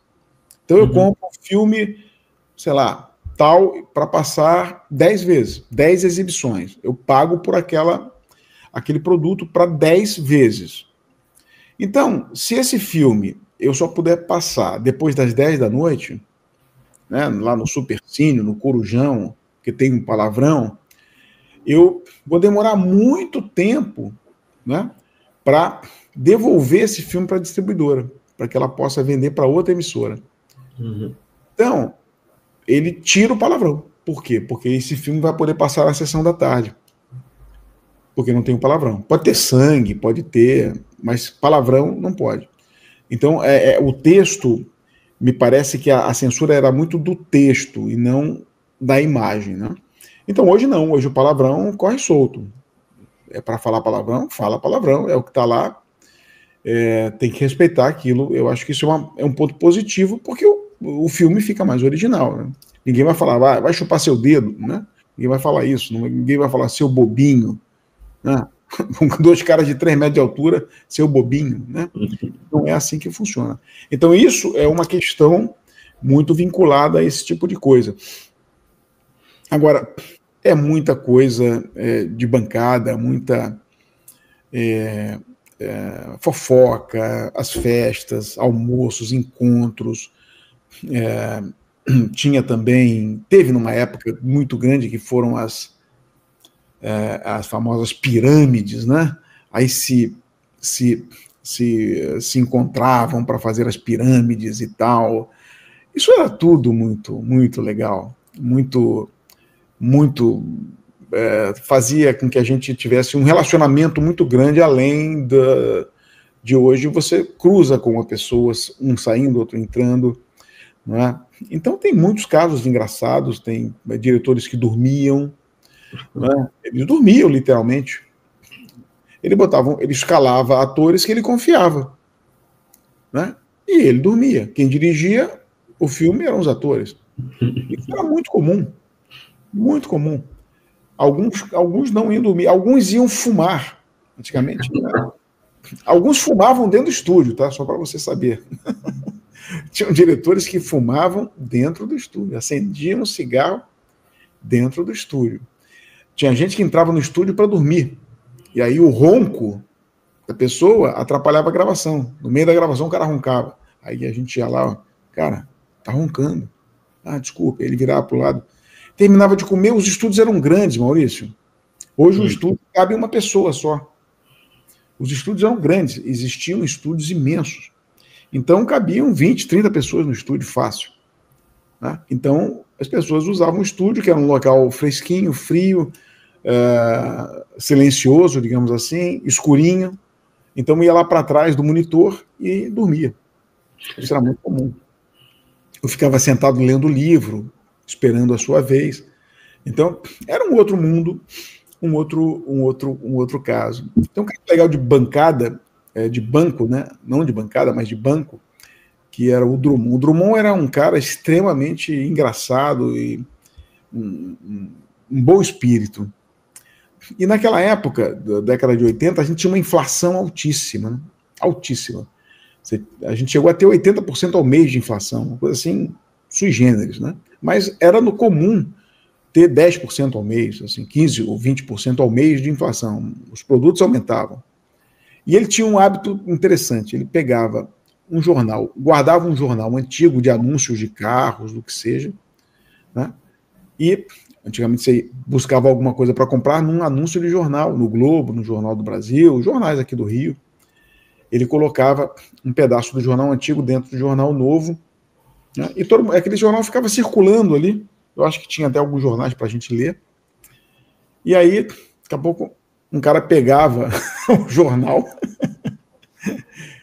Então eu compro um filme, sei lá, tal, para passar 10 vezes, 10 exibições. Eu pago por aquele produto para 10 vezes. Então, se esse filme eu só puder passar depois das 10 da noite, né, lá no Supercine, no Corujão, que tem um palavrão, eu vou demorar muito tempo, né, para devolver esse filme para a distribuidora, para que ela possa vender para outra emissora. Então, ele tira o palavrão. Por quê? Porque esse filme vai poder passar na sessão da tarde. Porque não tem o palavrão. Pode ter sangue, pode ter, mas palavrão não pode. Então, o texto, me parece que a censura era muito do texto e não da imagem, né? Então, hoje não. Hoje o palavrão corre solto. É para falar palavrão? Fala palavrão. É o que está lá. Tem que respeitar aquilo. Eu acho que isso é um ponto positivo, porque o filme fica mais original, né? Ninguém vai falar, vai chupar seu dedo, né? Ninguém vai falar isso. Ninguém vai falar seu bobinho, né? Com 2 caras de 3 metros de altura, seu bobinho, né? Não é assim que funciona. Então, isso é uma questão muito vinculada a esse tipo de coisa. Agora, é muita coisa de bancada, muita fofoca, as festas, almoços, encontros. Teve numa época muito grande que foram as famosas pirâmides, né? Aí se encontravam para fazer as pirâmides e tal. Isso era tudo muito, muito legal, muito fazia com que a gente tivesse um relacionamento muito grande, além de hoje você cruza com uma pessoa, um saindo, outro entrando, não é? Então tem muitos casos engraçados, tem diretores que dormiam, né? Eles dormiam literalmente. Ele escalava atores que ele confiava, né? E ele dormia. Quem dirigia o filme eram os atores. Isso era muito comum. Muito comum. Alguns não iam dormir, alguns iam fumar, antigamente. Né? Alguns fumavam dentro do estúdio, tá? Só para você saber. Tinham diretores que fumavam dentro do estúdio, acendiam um cigarro dentro do estúdio. Tinha gente que entrava no estúdio para dormir. E aí o ronco da pessoa atrapalhava a gravação. No meio da gravação o cara roncava. Aí a gente ia lá, ó, cara, tá roncando. Ah, desculpa. Ele virava para o lado. Terminava de comer, os estúdios eram grandes, Maurício. Hoje o estúdio cabe uma pessoa só. Os estúdios eram grandes, existiam estúdios imensos. Então cabiam 20, 30 pessoas no estúdio fácil. Né? Então as pessoas usavam o estúdio, que era um local fresquinho, frio, silencioso, digamos assim, escurinho. Então ia lá para trás do monitor e dormia. Isso era muito comum. Eu ficava sentado lendo livro, esperando a sua vez. Então, era um outro mundo, um outro caso. Então, o que é legal de bancada, de banco, né? Não de bancada, mas de banco, que era o Drummond. O Drummond era um cara extremamente engraçado e um bom espírito. E naquela época, da década de 80, a gente tinha uma inflação altíssima, né? Altíssima. A gente chegou a ter 80% ao mês de inflação, uma coisa assim, sui generis, né? Mas era no comum ter 10% ao mês, assim, 15% ou 20% ao mês de inflação. Os produtos aumentavam. E ele tinha um hábito interessante. Ele pegava um jornal, guardava um jornal antigo de anúncios de carros, do que seja, né? E antigamente você buscava alguma coisa para comprar num anúncio de jornal, no Globo, no Jornal do Brasil, jornais aqui do Rio. Ele colocava um pedaço do jornal antigo dentro do jornal novo, né? E aquele jornal ficava circulando ali. Eu acho que tinha até alguns jornais para a gente ler. E aí, daqui a pouco, um cara pegava o jornal.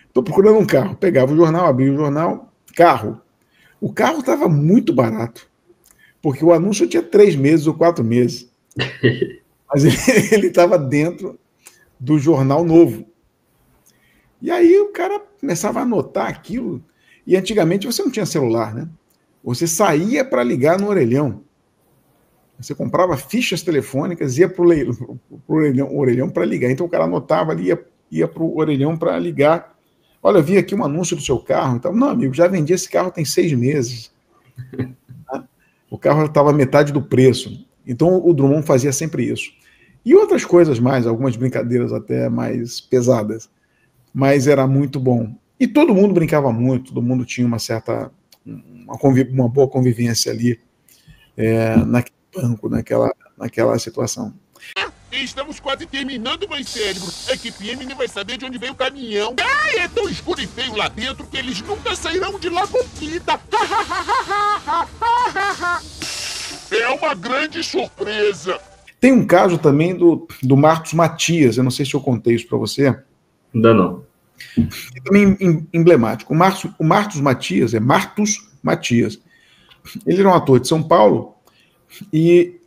Estou procurando um carro. Pegava o jornal, abria o jornal, carro. O carro estava muito barato, porque o anúncio tinha 3 meses ou 4 meses. Mas ele estava dentro do jornal novo. E aí o cara começava a anotar aquilo. E antigamente você não tinha celular, né? Você saía para ligar no orelhão. Você comprava fichas telefônicas, ia para o orelhão para ligar. Então o cara anotava ali, ia para o orelhão para ligar. Olha, eu vi aqui um anúncio do seu carro. Então, não, amigo, já vendi esse carro tem 6 meses. O carro estava metade do preço. Então o Drummond fazia sempre isso. E outras coisas mais, algumas brincadeiras até mais pesadas. Mas era muito bom. E todo mundo brincava muito, todo mundo tinha uma boa convivência ali naquele banco, naquela situação. Estamos quase terminando, meu cérebro. A equipe M nem vai saber de onde veio o caminhão. É tão escuro e feio lá dentro que eles nunca sairão de lá com vida. É uma grande surpresa. Tem um caso também do Marcos Matias, eu não sei se eu contei isso para você. Ainda não. E também emblemático. O Martus Matias, Martus Matias. Ele era um ator de São Paulo e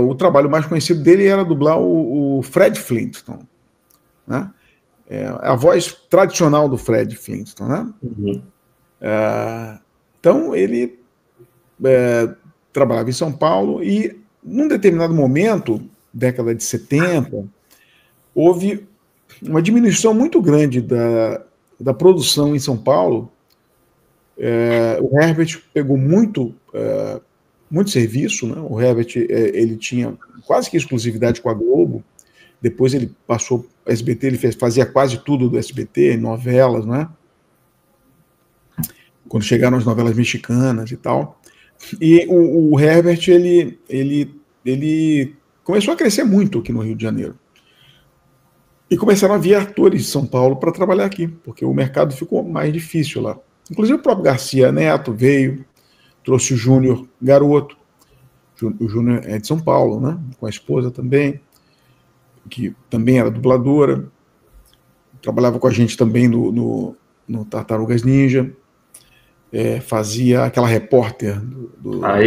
o trabalho mais conhecido dele era dublar o Fred Flintstone, né? A voz tradicional do Fred Flintstone, né? Uhum. Então, ele trabalhava em São Paulo e, num determinado momento, década de 70, houve uma diminuição muito grande da produção em São Paulo. O Herbert pegou muito serviço, né? O Herbert ele tinha quase que exclusividade com a Globo. Depois ele passou para SBT, ele fazia quase tudo do SBT, novelas, né? Quando chegaram as novelas mexicanas e tal. E o Herbert ele começou a crescer muito aqui no Rio de Janeiro. E começaram a vir atores de São Paulo para trabalhar aqui, porque o mercado ficou mais difícil lá. Inclusive o próprio Garcia Neto veio, trouxe o Júnior Garoto. O Júnior é de São Paulo, né? Com a esposa também, que também era dubladora. Trabalhava com a gente também no Tartarugas Ninja. Fazia aquela repórter A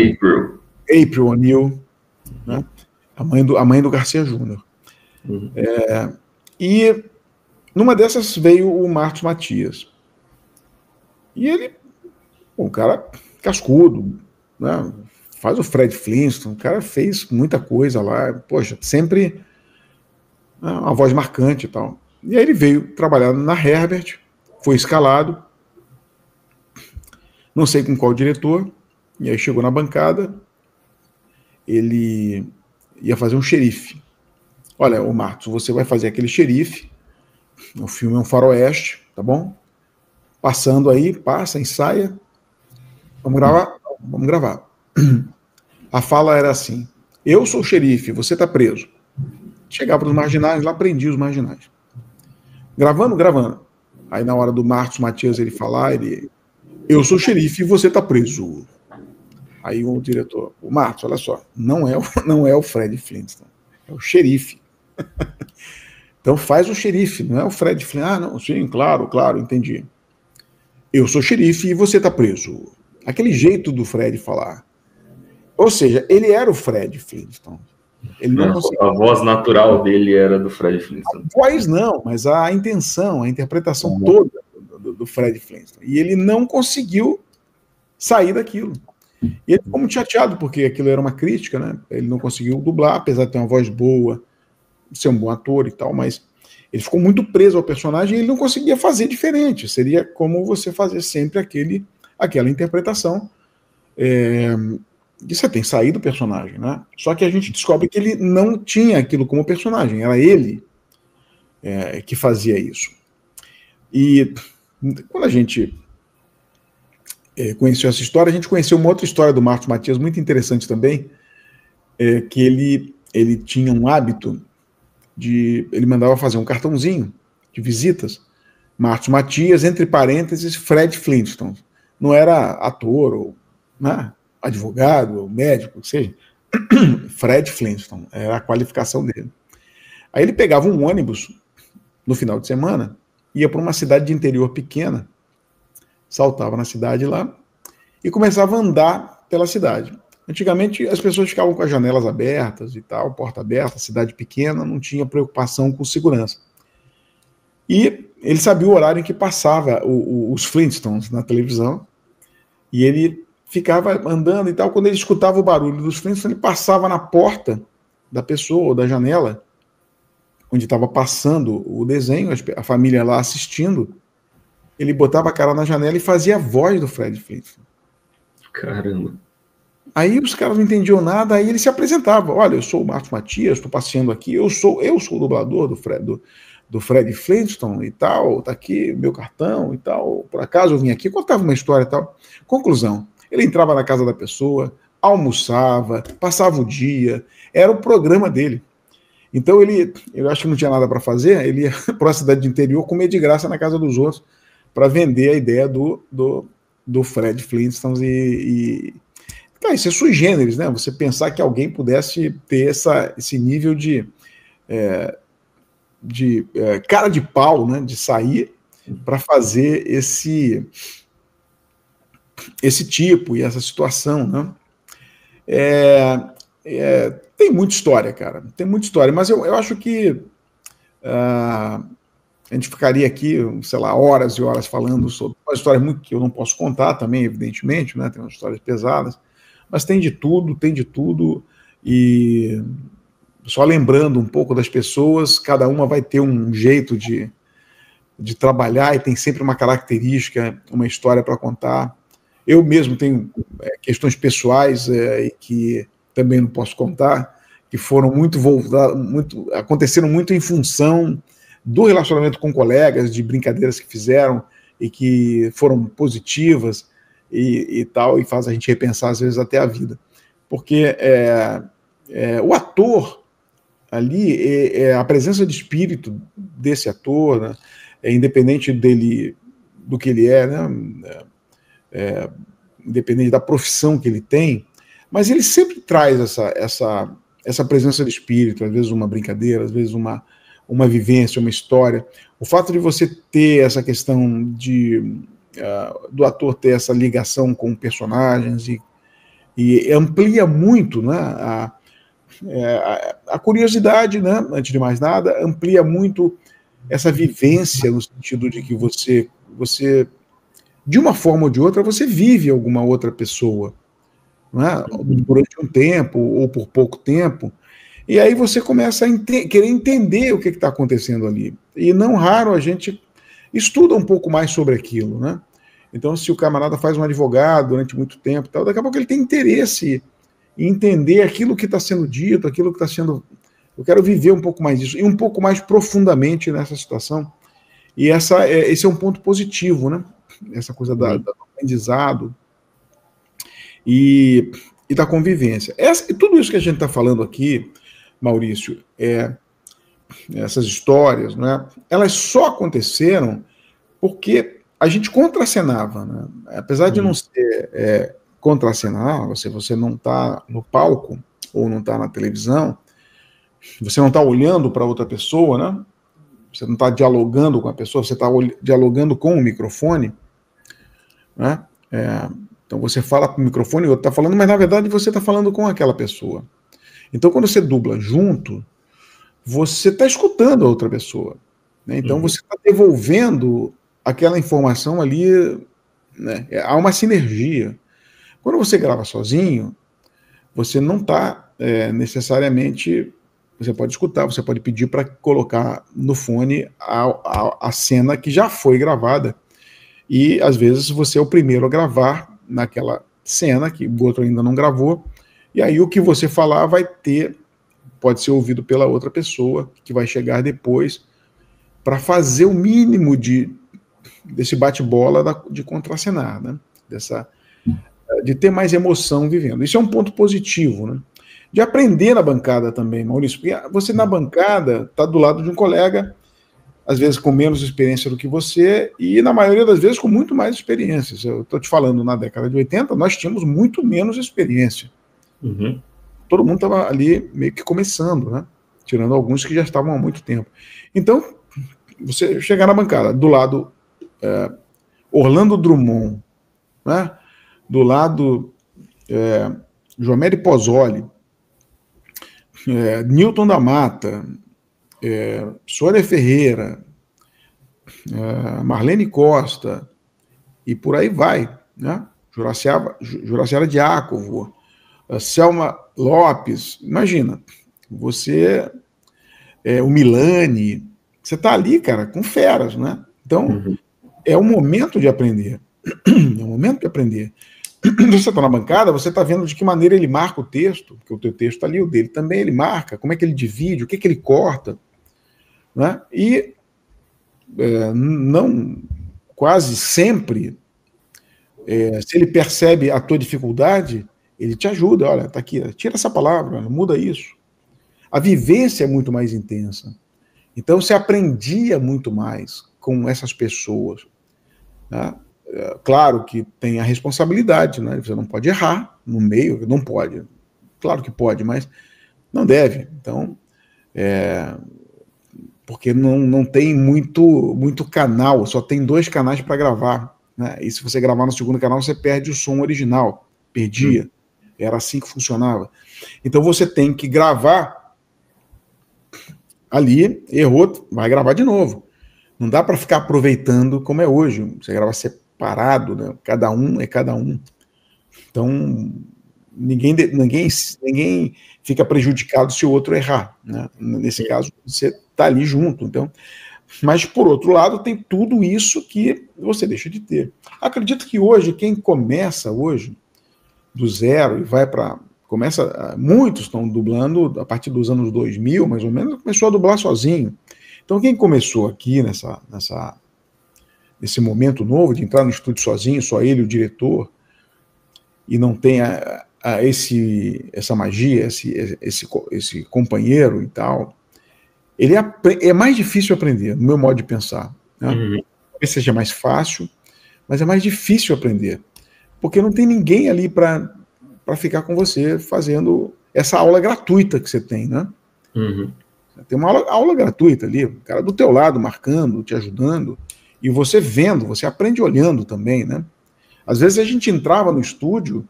April O'Neil, né? A mãe do Garcia Júnior. Uhum. E numa dessas veio o Martus Matias. E ele, um cara cascudo, né? Faz o Fred Flintstone, o cara fez muita coisa lá, poxa, sempre uma voz marcante e tal. E aí ele veio trabalhar na Herbert, foi escalado, não sei com qual diretor, e aí chegou na bancada, ele ia fazer um xerife. Olha, o Martus, você vai fazer aquele xerife, o filme é um faroeste, tá bom? Passando aí, passa, ensaia, vamos gravar. A fala era assim: eu sou o xerife, você tá preso. Chegava para os marginais, lá prendia os marginais. Gravando. Aí na hora do Martus Matias ele falar, eu sou o xerife e você tá preso. Aí o diretor, o Martus, olha só, não é o Fred Flintstone, é o xerife. Então faz o xerife, não é o Fred Flintstone. Ah, não, sim, claro, entendi. Eu sou xerife e você tá preso. Aquele jeito do Fred falar. Ou seja, ele era o Fred Flintstone. Ele não conseguia... A voz natural dele era do Fred Flintstone. A voz não, mas a intenção, a interpretação toda do Fred Flintstone. E ele não conseguiu sair daquilo. E ele ficou muito chateado, porque aquilo era uma crítica, né? Ele não conseguiu dublar, apesar de ter uma voz boa, ser um bom ator e tal, mas ele ficou muito preso ao personagem e ele não conseguia fazer diferente. Seria como você fazer sempre aquela interpretação que você tem saído do personagem, né? Só que a gente descobre que ele não tinha aquilo como personagem, era ele que fazia isso. E quando a gente conheceu essa história, a gente conheceu uma outra história do Martus Matias, muito interessante também, que ele tinha um hábito ele mandava fazer um cartãozinho de visitas, Martus Matias, entre parênteses, Fred Flintstone. Não era ator, ou advogado, ou médico, ou seja, Fred Flintstone, era a qualificação dele. Aí ele pegava um ônibus no final de semana, ia para uma cidade de interior pequena, saltava na cidade lá e começava a andar pela cidade. Antigamente as pessoas ficavam com as janelas abertas e tal, porta aberta, cidade pequena, não tinha preocupação com segurança. E ele sabia o horário em que passava os Flintstones na televisão, e ele ficava andando e tal, quando ele escutava o barulho dos Flintstones, ele passava na porta da pessoa, ou da janela, onde estava passando o desenho, a família lá assistindo, ele botava a cara na janela e fazia a voz do Fred Flintstone. Caramba. Aí os caras não entendiam nada, aí ele se apresentava. Olha, eu sou o Martus Matias, estou passeando aqui, eu sou o dublador do Fred Flintstone e tal, tá aqui meu cartão e tal, por acaso eu vim aqui, contava uma história e tal. Conclusão, ele entrava na casa da pessoa, almoçava, passava o dia, era o programa dele. Então eu acho que não tinha nada para fazer, ele ia para a cidade de interior comer de graça na casa dos outros para vender a ideia do Fred Flintstone Cara, isso é sui generis, né? Você pensar que alguém pudesse ter esse nível de cara de pau, né? De sair para fazer esse tipo e essa situação, né? Tem muita história, cara, tem muita história, mas eu acho que a gente ficaria aqui, sei lá, horas e horas falando sobre uma história muito que eu não posso contar também, evidentemente, né? Tem umas histórias pesadas, mas tem de tudo, e só lembrando um pouco das pessoas, cada uma vai ter um jeito de trabalhar e tem sempre uma característica, uma história para contar. Eu mesmo tenho questões pessoais e que também não posso contar, que foram aconteceram muito em função do relacionamento com colegas, de brincadeiras que fizeram e que foram positivas e tal, e faz a gente repensar às vezes até a vida. Porque o ator ali, a presença de espírito desse ator, né, independente do que ele é, né, independente da profissão que ele tem, mas ele sempre traz essa presença de espírito, às vezes uma brincadeira, às vezes uma vivência, uma história. O fato de você ter essa questão do ator ter essa ligação com personagens e amplia muito, né, a curiosidade, né, antes de mais nada, amplia muito essa vivência no sentido de que você de uma forma ou de outra, você vive alguma outra pessoa, né, durante um tempo ou por pouco tempo, e aí você começa a querer entender o que está acontecendo ali. E não raro a gente estuda um pouco mais sobre aquilo, né? Então, se o camarada faz um advogado durante muito tempo, tal, daqui a pouco ele tem interesse em entender aquilo que está sendo dito, aquilo que está sendo... Eu quero viver um pouco mais disso, e um pouco mais profundamente nessa situação. E esse é um ponto positivo, né? Essa coisa do aprendizado e da convivência. Tudo isso que a gente está falando aqui, Maurício, essas histórias, né, elas só aconteceram porque a gente contracenava, né? Apesar de não ser contracenar, você não está no palco ou não está na televisão, você não está olhando para outra pessoa, né? Você não está dialogando com a pessoa, você está dialogando com o microfone, né? Então você fala para o microfone, o outro está falando, mas na verdade você está falando com aquela pessoa. Então quando você dubla junto, você está escutando a outra pessoa, né? Então você está devolvendo aquela informação ali, né? Há uma sinergia. Quando você grava sozinho, você não está necessariamente... Você pode escutar, você pode pedir para colocar no fone a cena que já foi gravada. E, às vezes, você é o primeiro a gravar naquela cena que o outro ainda não gravou. E aí o que você falar pode ser ouvido pela outra pessoa, que vai chegar depois, para fazer o mínimo desse bate-bola de contracenar, né? De ter mais emoção vivendo. Isso é um ponto positivo, né? De aprender na bancada também, Maurício, porque você na bancada está do lado de um colega, às vezes com menos experiência do que você, e na maioria das vezes com muito mais experiência. Eu estou te falando, na década de 80, nós tínhamos muito menos experiência. Todo mundo estava ali meio que começando, né? Tirando alguns que já estavam há muito tempo. Então, você chegar na bancada, do lado Orlando Drummond, né? Do lado Jomeri Pozzoli, Newton da Mata, Sônia Ferreira, Marlene Costa, e por aí vai, né? Juraciara Diácovo, Selma Lopes, imagina, você, o Milani, você está ali, cara, com feras, né? Então, é um momento de aprender, é um momento de aprender. Você está na bancada, você está vendo de que maneira ele marca o texto, porque o teu texto está ali, o dele também ele marca, como é que ele divide, o que ele corta, né? E não quase sempre, se ele percebe a tua dificuldade, ele te ajuda, olha, está aqui, tira essa palavra, muda isso. A vivência é muito mais intensa. Então você aprendia muito mais com essas pessoas, né? Claro que tem a responsabilidade, né? Você não pode errar no meio, não pode. Claro que pode, mas não deve. Então, porque não tem muito canal, só tem 2 canais para gravar, né? E se você gravar no segundo canal, você perde o som original, perdia. Era assim que funcionava. Então você tem que gravar ali, errou, vai gravar de novo. Não dá para ficar aproveitando como é hoje. Você grava separado, né? Cada um é cada um. Então ninguém fica prejudicado se o outro errar, né? Nesse caso, você está ali junto. Então, mas, por outro lado, tem tudo isso que você deixa de ter. Acredito que hoje, quem começa hoje do zero e vai para... Muitos estão dublando a partir dos anos 2000, mais ou menos, começou a dublar sozinho. Então, quem começou aqui nesse momento novo de entrar no estúdio sozinho, só ele, o diretor, e não tem essa magia, esse companheiro e tal, é mais difícil aprender, no meu modo de pensar. Né? Talvez seja mais fácil, mas é mais difícil aprender, porque não tem ninguém ali para ficar com você fazendo essa aula gratuita que você tem, né? Tem uma aula gratuita ali, o cara do teu lado, marcando, te ajudando, e você vendo, você aprende olhando também, né? Às vezes a gente entrava no estúdio,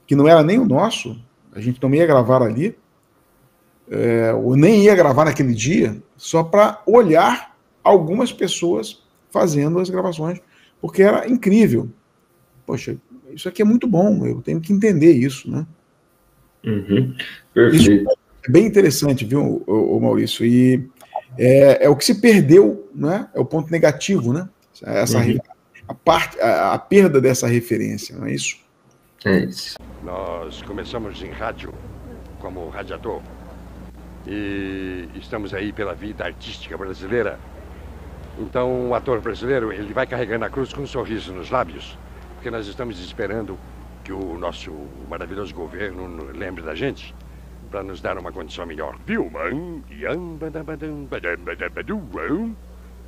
que não era nem o nosso, a gente não ia gravar ali, ou nem ia gravar naquele dia, só para olhar algumas pessoas fazendo as gravações, porque era incrível. Poxa, isso aqui é muito bom, eu tenho que entender isso, né? Perfeito. Isso é bem interessante, viu, o Maurício? E é o que se perdeu, né? É o ponto negativo, né? A perda dessa referência, não é isso? É isso. Nós começamos em rádio, como radiador, e estamos aí pela vida artística brasileira. Então, o ator brasileiro, ele vai carregando a cruz com um sorriso nos lábios, porque nós estamos esperando que o nosso maravilhoso governo lembre da gente, para nos dar uma condição melhor. Viu, mãe?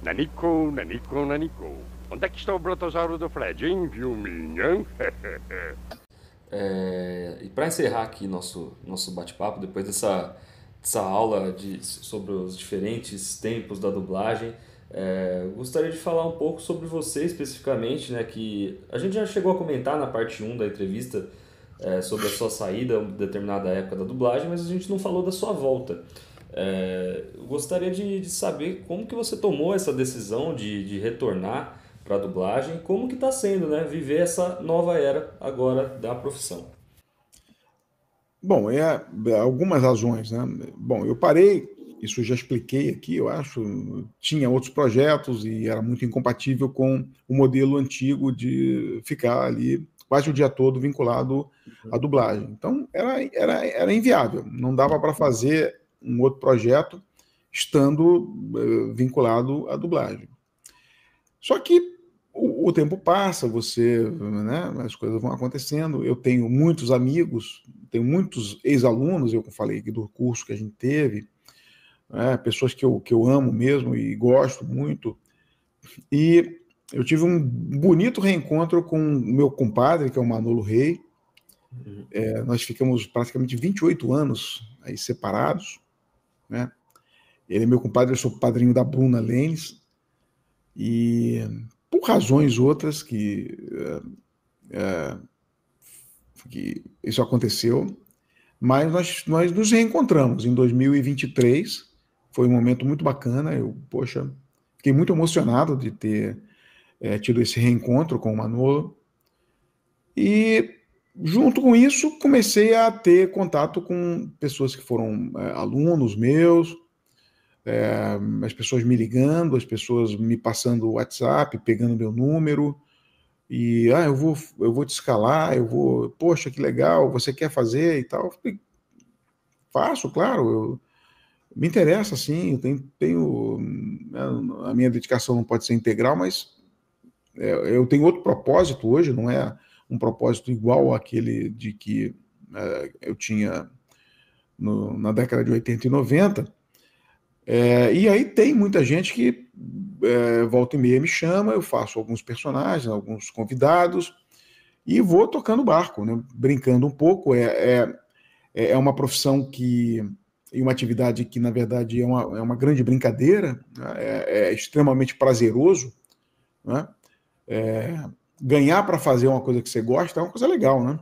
Nanico, nanico, nanico. Onde é que está o brotossauro do Fred, hein, Vilminha? E para encerrar aqui nosso bate-papo, depois dessa aula sobre os diferentes tempos da dublagem, gostaria de falar um pouco sobre você especificamente, né, que a gente já chegou a comentar na parte 1 da entrevista sobre a sua saída em determinada época da dublagem, mas a gente não falou da sua volta. Eu gostaria de saber como que você tomou essa decisão de retornar para a dublagem, como que está sendo, né, viver essa nova era agora da profissão. Bom, algumas razões, né? Bom, eu parei, isso eu já expliquei aqui, eu acho, tinha outros projetos e era muito incompatível com o modelo antigo de ficar ali quase o dia todo vinculado à dublagem. Então, era inviável, não dava para fazer um outro projeto estando vinculado à dublagem. Só que o tempo passa, né, as coisas vão acontecendo. Eu tenho muitos amigos, tenho muitos ex-alunos, eu falei aqui do curso que a gente teve, pessoas que eu amo mesmo e gosto muito. E eu tive um bonito reencontro com o meu compadre, que é o Manolo Rey. Nós ficamos praticamente 28 anos aí separados, né? Ele é meu compadre, eu sou padrinho da Bruna Lênis, e por razões outras que isso aconteceu, mas nós nos reencontramos em 2023, foi um momento muito bacana, fiquei muito emocionado de ter tido esse reencontro com o Manolo, e junto com isso comecei a ter contato com pessoas que foram alunos meus, as pessoas me ligando, as pessoas me passando o WhatsApp, pegando meu número, e eu vou te escalar, poxa, que legal, você quer fazer e tal. Eu falei, faço, claro, me interessa sim, a minha dedicação não pode ser integral, mas eu tenho outro propósito hoje, não é um propósito igual àquele de que eu tinha na década de 80 e 90, e aí tem muita gente que volta e meia me chama, eu faço alguns personagens, alguns convidados, e vou tocando barco, né, brincando um pouco. É uma profissão que e uma atividade que, na verdade, é uma grande brincadeira, né? É extremamente prazeroso, né? Ganhar para fazer uma coisa que você gosta é uma coisa legal, né?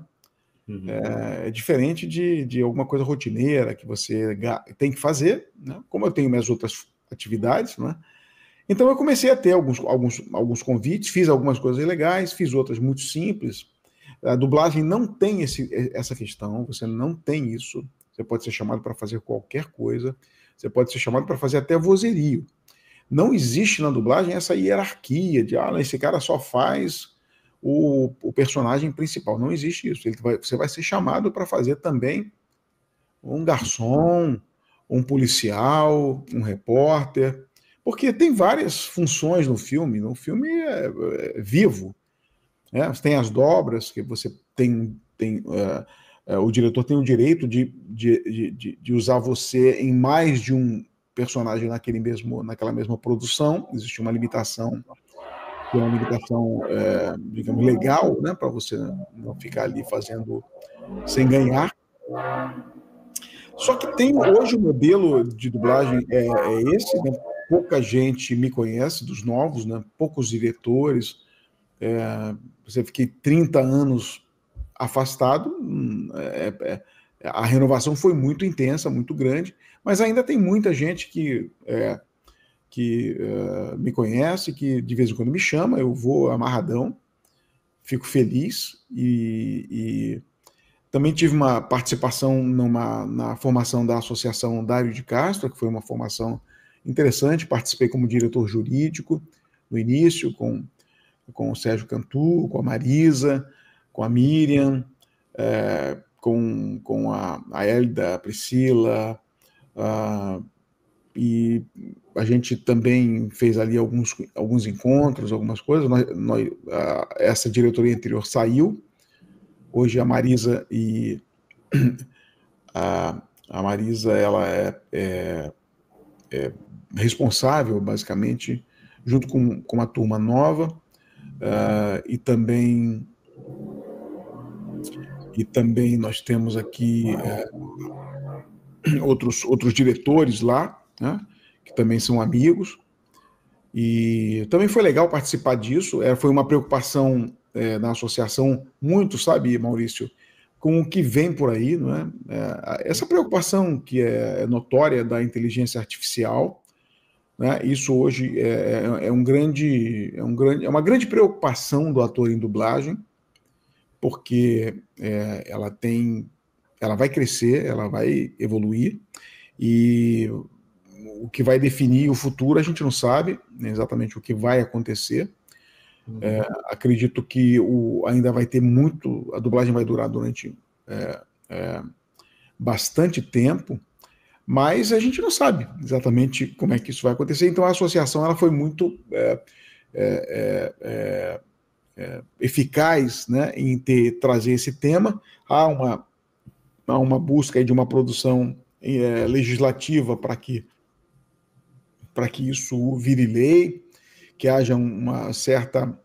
Uhum. É diferente de alguma coisa rotineira que você tem que fazer, né? Como eu tenho minhas outras atividades, né? Então eu comecei a ter alguns convites, fiz algumas coisas legais, fiz outras muito simples. A dublagem não tem essa questão, você não tem isso. Você pode ser chamado para fazer qualquer coisa, você pode ser chamado para fazer até vozerio. Não existe na dublagem essa hierarquia de, esse cara só faz o personagem principal. Não existe isso. Você vai ser chamado para fazer também um garçom, um policial, um repórter, porque tem várias funções no filme. No filme é vivo. Né? Você tem as dobras, que você tem o diretor tem o direito de usar você em mais de um personagem naquela mesma produção. Existe uma limitação, que é uma limitação, digamos, legal, né, para você não ficar ali fazendo sem ganhar. Só que tem hoje o modelo de dublagem é esse, né? Pouca gente me conhece, dos novos, né? Poucos diretores. Você fiquei 30 anos afastado, a renovação foi muito intensa, muito grande, mas ainda tem muita gente que me conhece, que de vez em quando me chama, eu vou amarradão, fico feliz e também tive uma participação na formação da Associação Dário de Castro, que foi uma formação interessante, participei como diretor jurídico no início, com o Sérgio Cantu, com a Marisa, com a Miriam, com a Hélida, a Priscila, e a gente também fez ali alguns encontros, algumas coisas. Essa diretoria anterior saiu. Hoje a Marisa a Marisa ela é responsável, basicamente, junto com uma turma nova, e também nós temos aqui outros diretores lá, né, que também são amigos, e também foi legal participar disso. Foi uma preocupação na associação muito, sabe, Maurício, com o que vem por aí, não é? Essa preocupação que é notória da inteligência artificial, né? Isso hoje é uma grande preocupação do ator em dublagem, porque ela vai crescer, ela vai evoluir, e o que vai definir o futuro a gente não sabe, né, exatamente o que vai acontecer. Acredito que ainda vai ter a dublagem vai durar durante bastante tempo, mas a gente não sabe exatamente como é que isso vai acontecer. Então a associação ela foi muito eficaz, né, em trazer esse tema. Há uma busca aí de uma produção legislativa para que isso vire lei, que haja um certo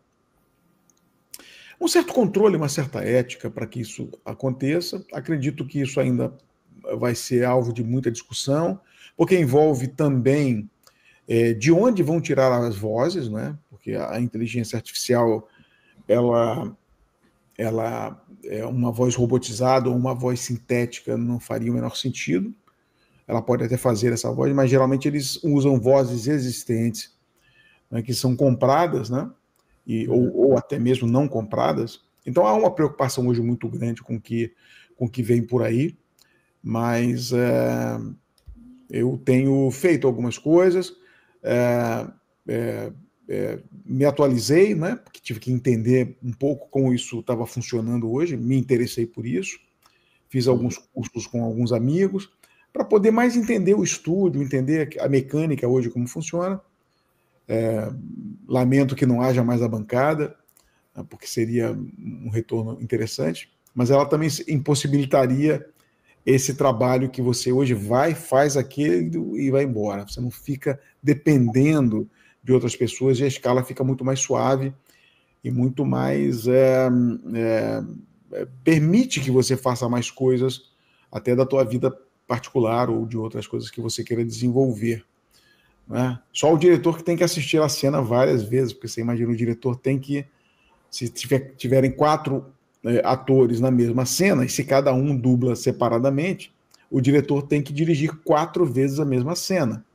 controle, uma certa ética para que isso aconteça. Acredito que isso ainda vai ser alvo de muita discussão, porque envolve também de onde vão tirar as vozes, né? Porque a inteligência artificial ela é uma voz robotizada ou uma voz sintética, não faria o menor sentido. Ela pode até fazer essa voz, mas geralmente eles usam vozes existentes, né, que são compradas, né, ou até mesmo não compradas. Então há uma preocupação hoje muito grande com o que vem por aí, mas eu tenho feito algumas coisas, me atualizei, né, porque tive que entender um pouco como isso estava funcionando hoje, me interessei por isso, fiz alguns cursos com alguns amigos, para poder mais entender o estúdio, entender a mecânica hoje, como funciona. Lamento que não haja mais a bancada, porque seria um retorno interessante, mas ela também impossibilitaria esse trabalho que você hoje faz aquilo e vai embora. Você não fica dependendo de outras pessoas e a escala fica muito mais suave e muito mais... permite que você faça mais coisas até da tua vida particular ou de outras coisas que você queira desenvolver. Né? Só o diretor que tem que assistir a cena várias vezes, porque você imagina, o diretor tem que, se tiverem 4 atores na mesma cena, e se cada um dubla separadamente, o diretor tem que dirigir 4 vezes a mesma cena.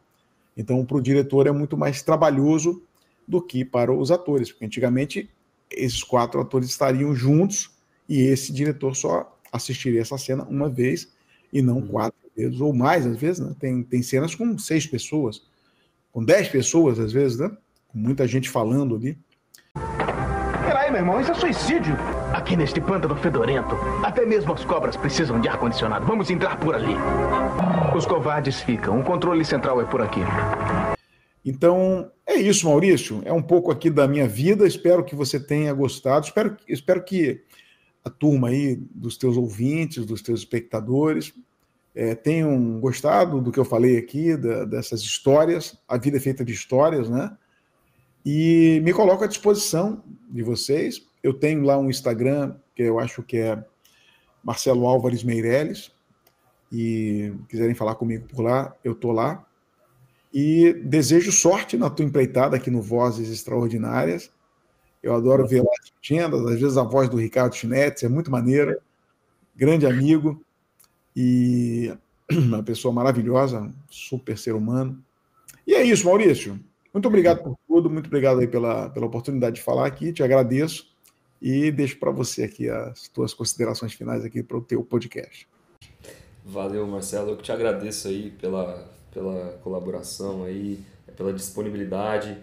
Então, para o diretor é muito mais trabalhoso do que para os atores, porque antigamente esses 4 atores estariam juntos e esse diretor só assistiria essa cena uma vez e não 4 vezes, ou mais às vezes, né? Tem cenas com 6 pessoas, com 10 pessoas às vezes, né? Com muita gente falando ali. Peraí, meu irmão, isso é suicídio. Aqui neste pântano fedorento, até mesmo as cobras precisam de ar-condicionado. Vamos entrar por ali. Os covardes ficam. O controle central é por aqui. Então, é isso, Maurício. É um pouco aqui da minha vida. Espero que você tenha gostado. Espero que a turma aí, dos teus ouvintes, dos teus espectadores, tenham gostado do que eu falei aqui, dessas histórias. A vida é feita de histórias, né? E me coloco à disposição de vocês. Eu tenho lá um Instagram, que eu acho que é Marcelo Álvares Meirelles, e quiserem falar comigo por lá, eu estou lá. E desejo sorte na tua empreitada aqui no Vozes Extraordinárias. Eu adoro ver lá as legendas, às vezes a voz do Ricardo Chinetti, é muito maneira, grande amigo, e uma pessoa maravilhosa, super ser humano. E é isso, Maurício. Muito obrigado por tudo, muito obrigado aí pela oportunidade de falar aqui, te agradeço. E deixo para você aqui as tuas considerações finais aqui para o teu podcast. Valeu, Marcelo. Eu que te agradeço aí pela colaboração aí, pela disponibilidade.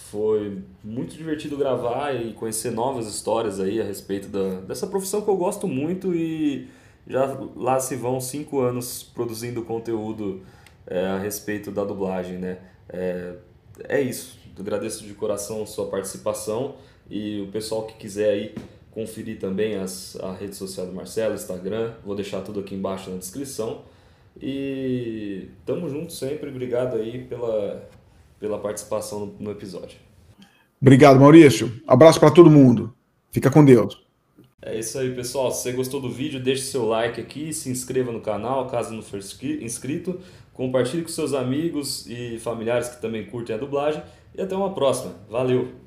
Foi muito divertido gravar e conhecer novas histórias aí a respeito dessa profissão que eu gosto muito, e já lá se vão 5 anos produzindo conteúdo a respeito da dublagem, né? É isso. Eu agradeço de coração a sua participação. E o pessoal que quiser aí conferir também a rede social do Marcelo, Instagram, vou deixar tudo aqui embaixo na descrição. E tamo junto sempre, obrigado aí pela participação no episódio. Obrigado, Maurício. Abraço para todo mundo. Fica com Deus. É isso aí, pessoal. Se você gostou do vídeo, deixe seu like aqui, se inscreva no canal, caso não for inscrito, compartilhe com seus amigos e familiares que também curtem a dublagem, e até uma próxima. Valeu!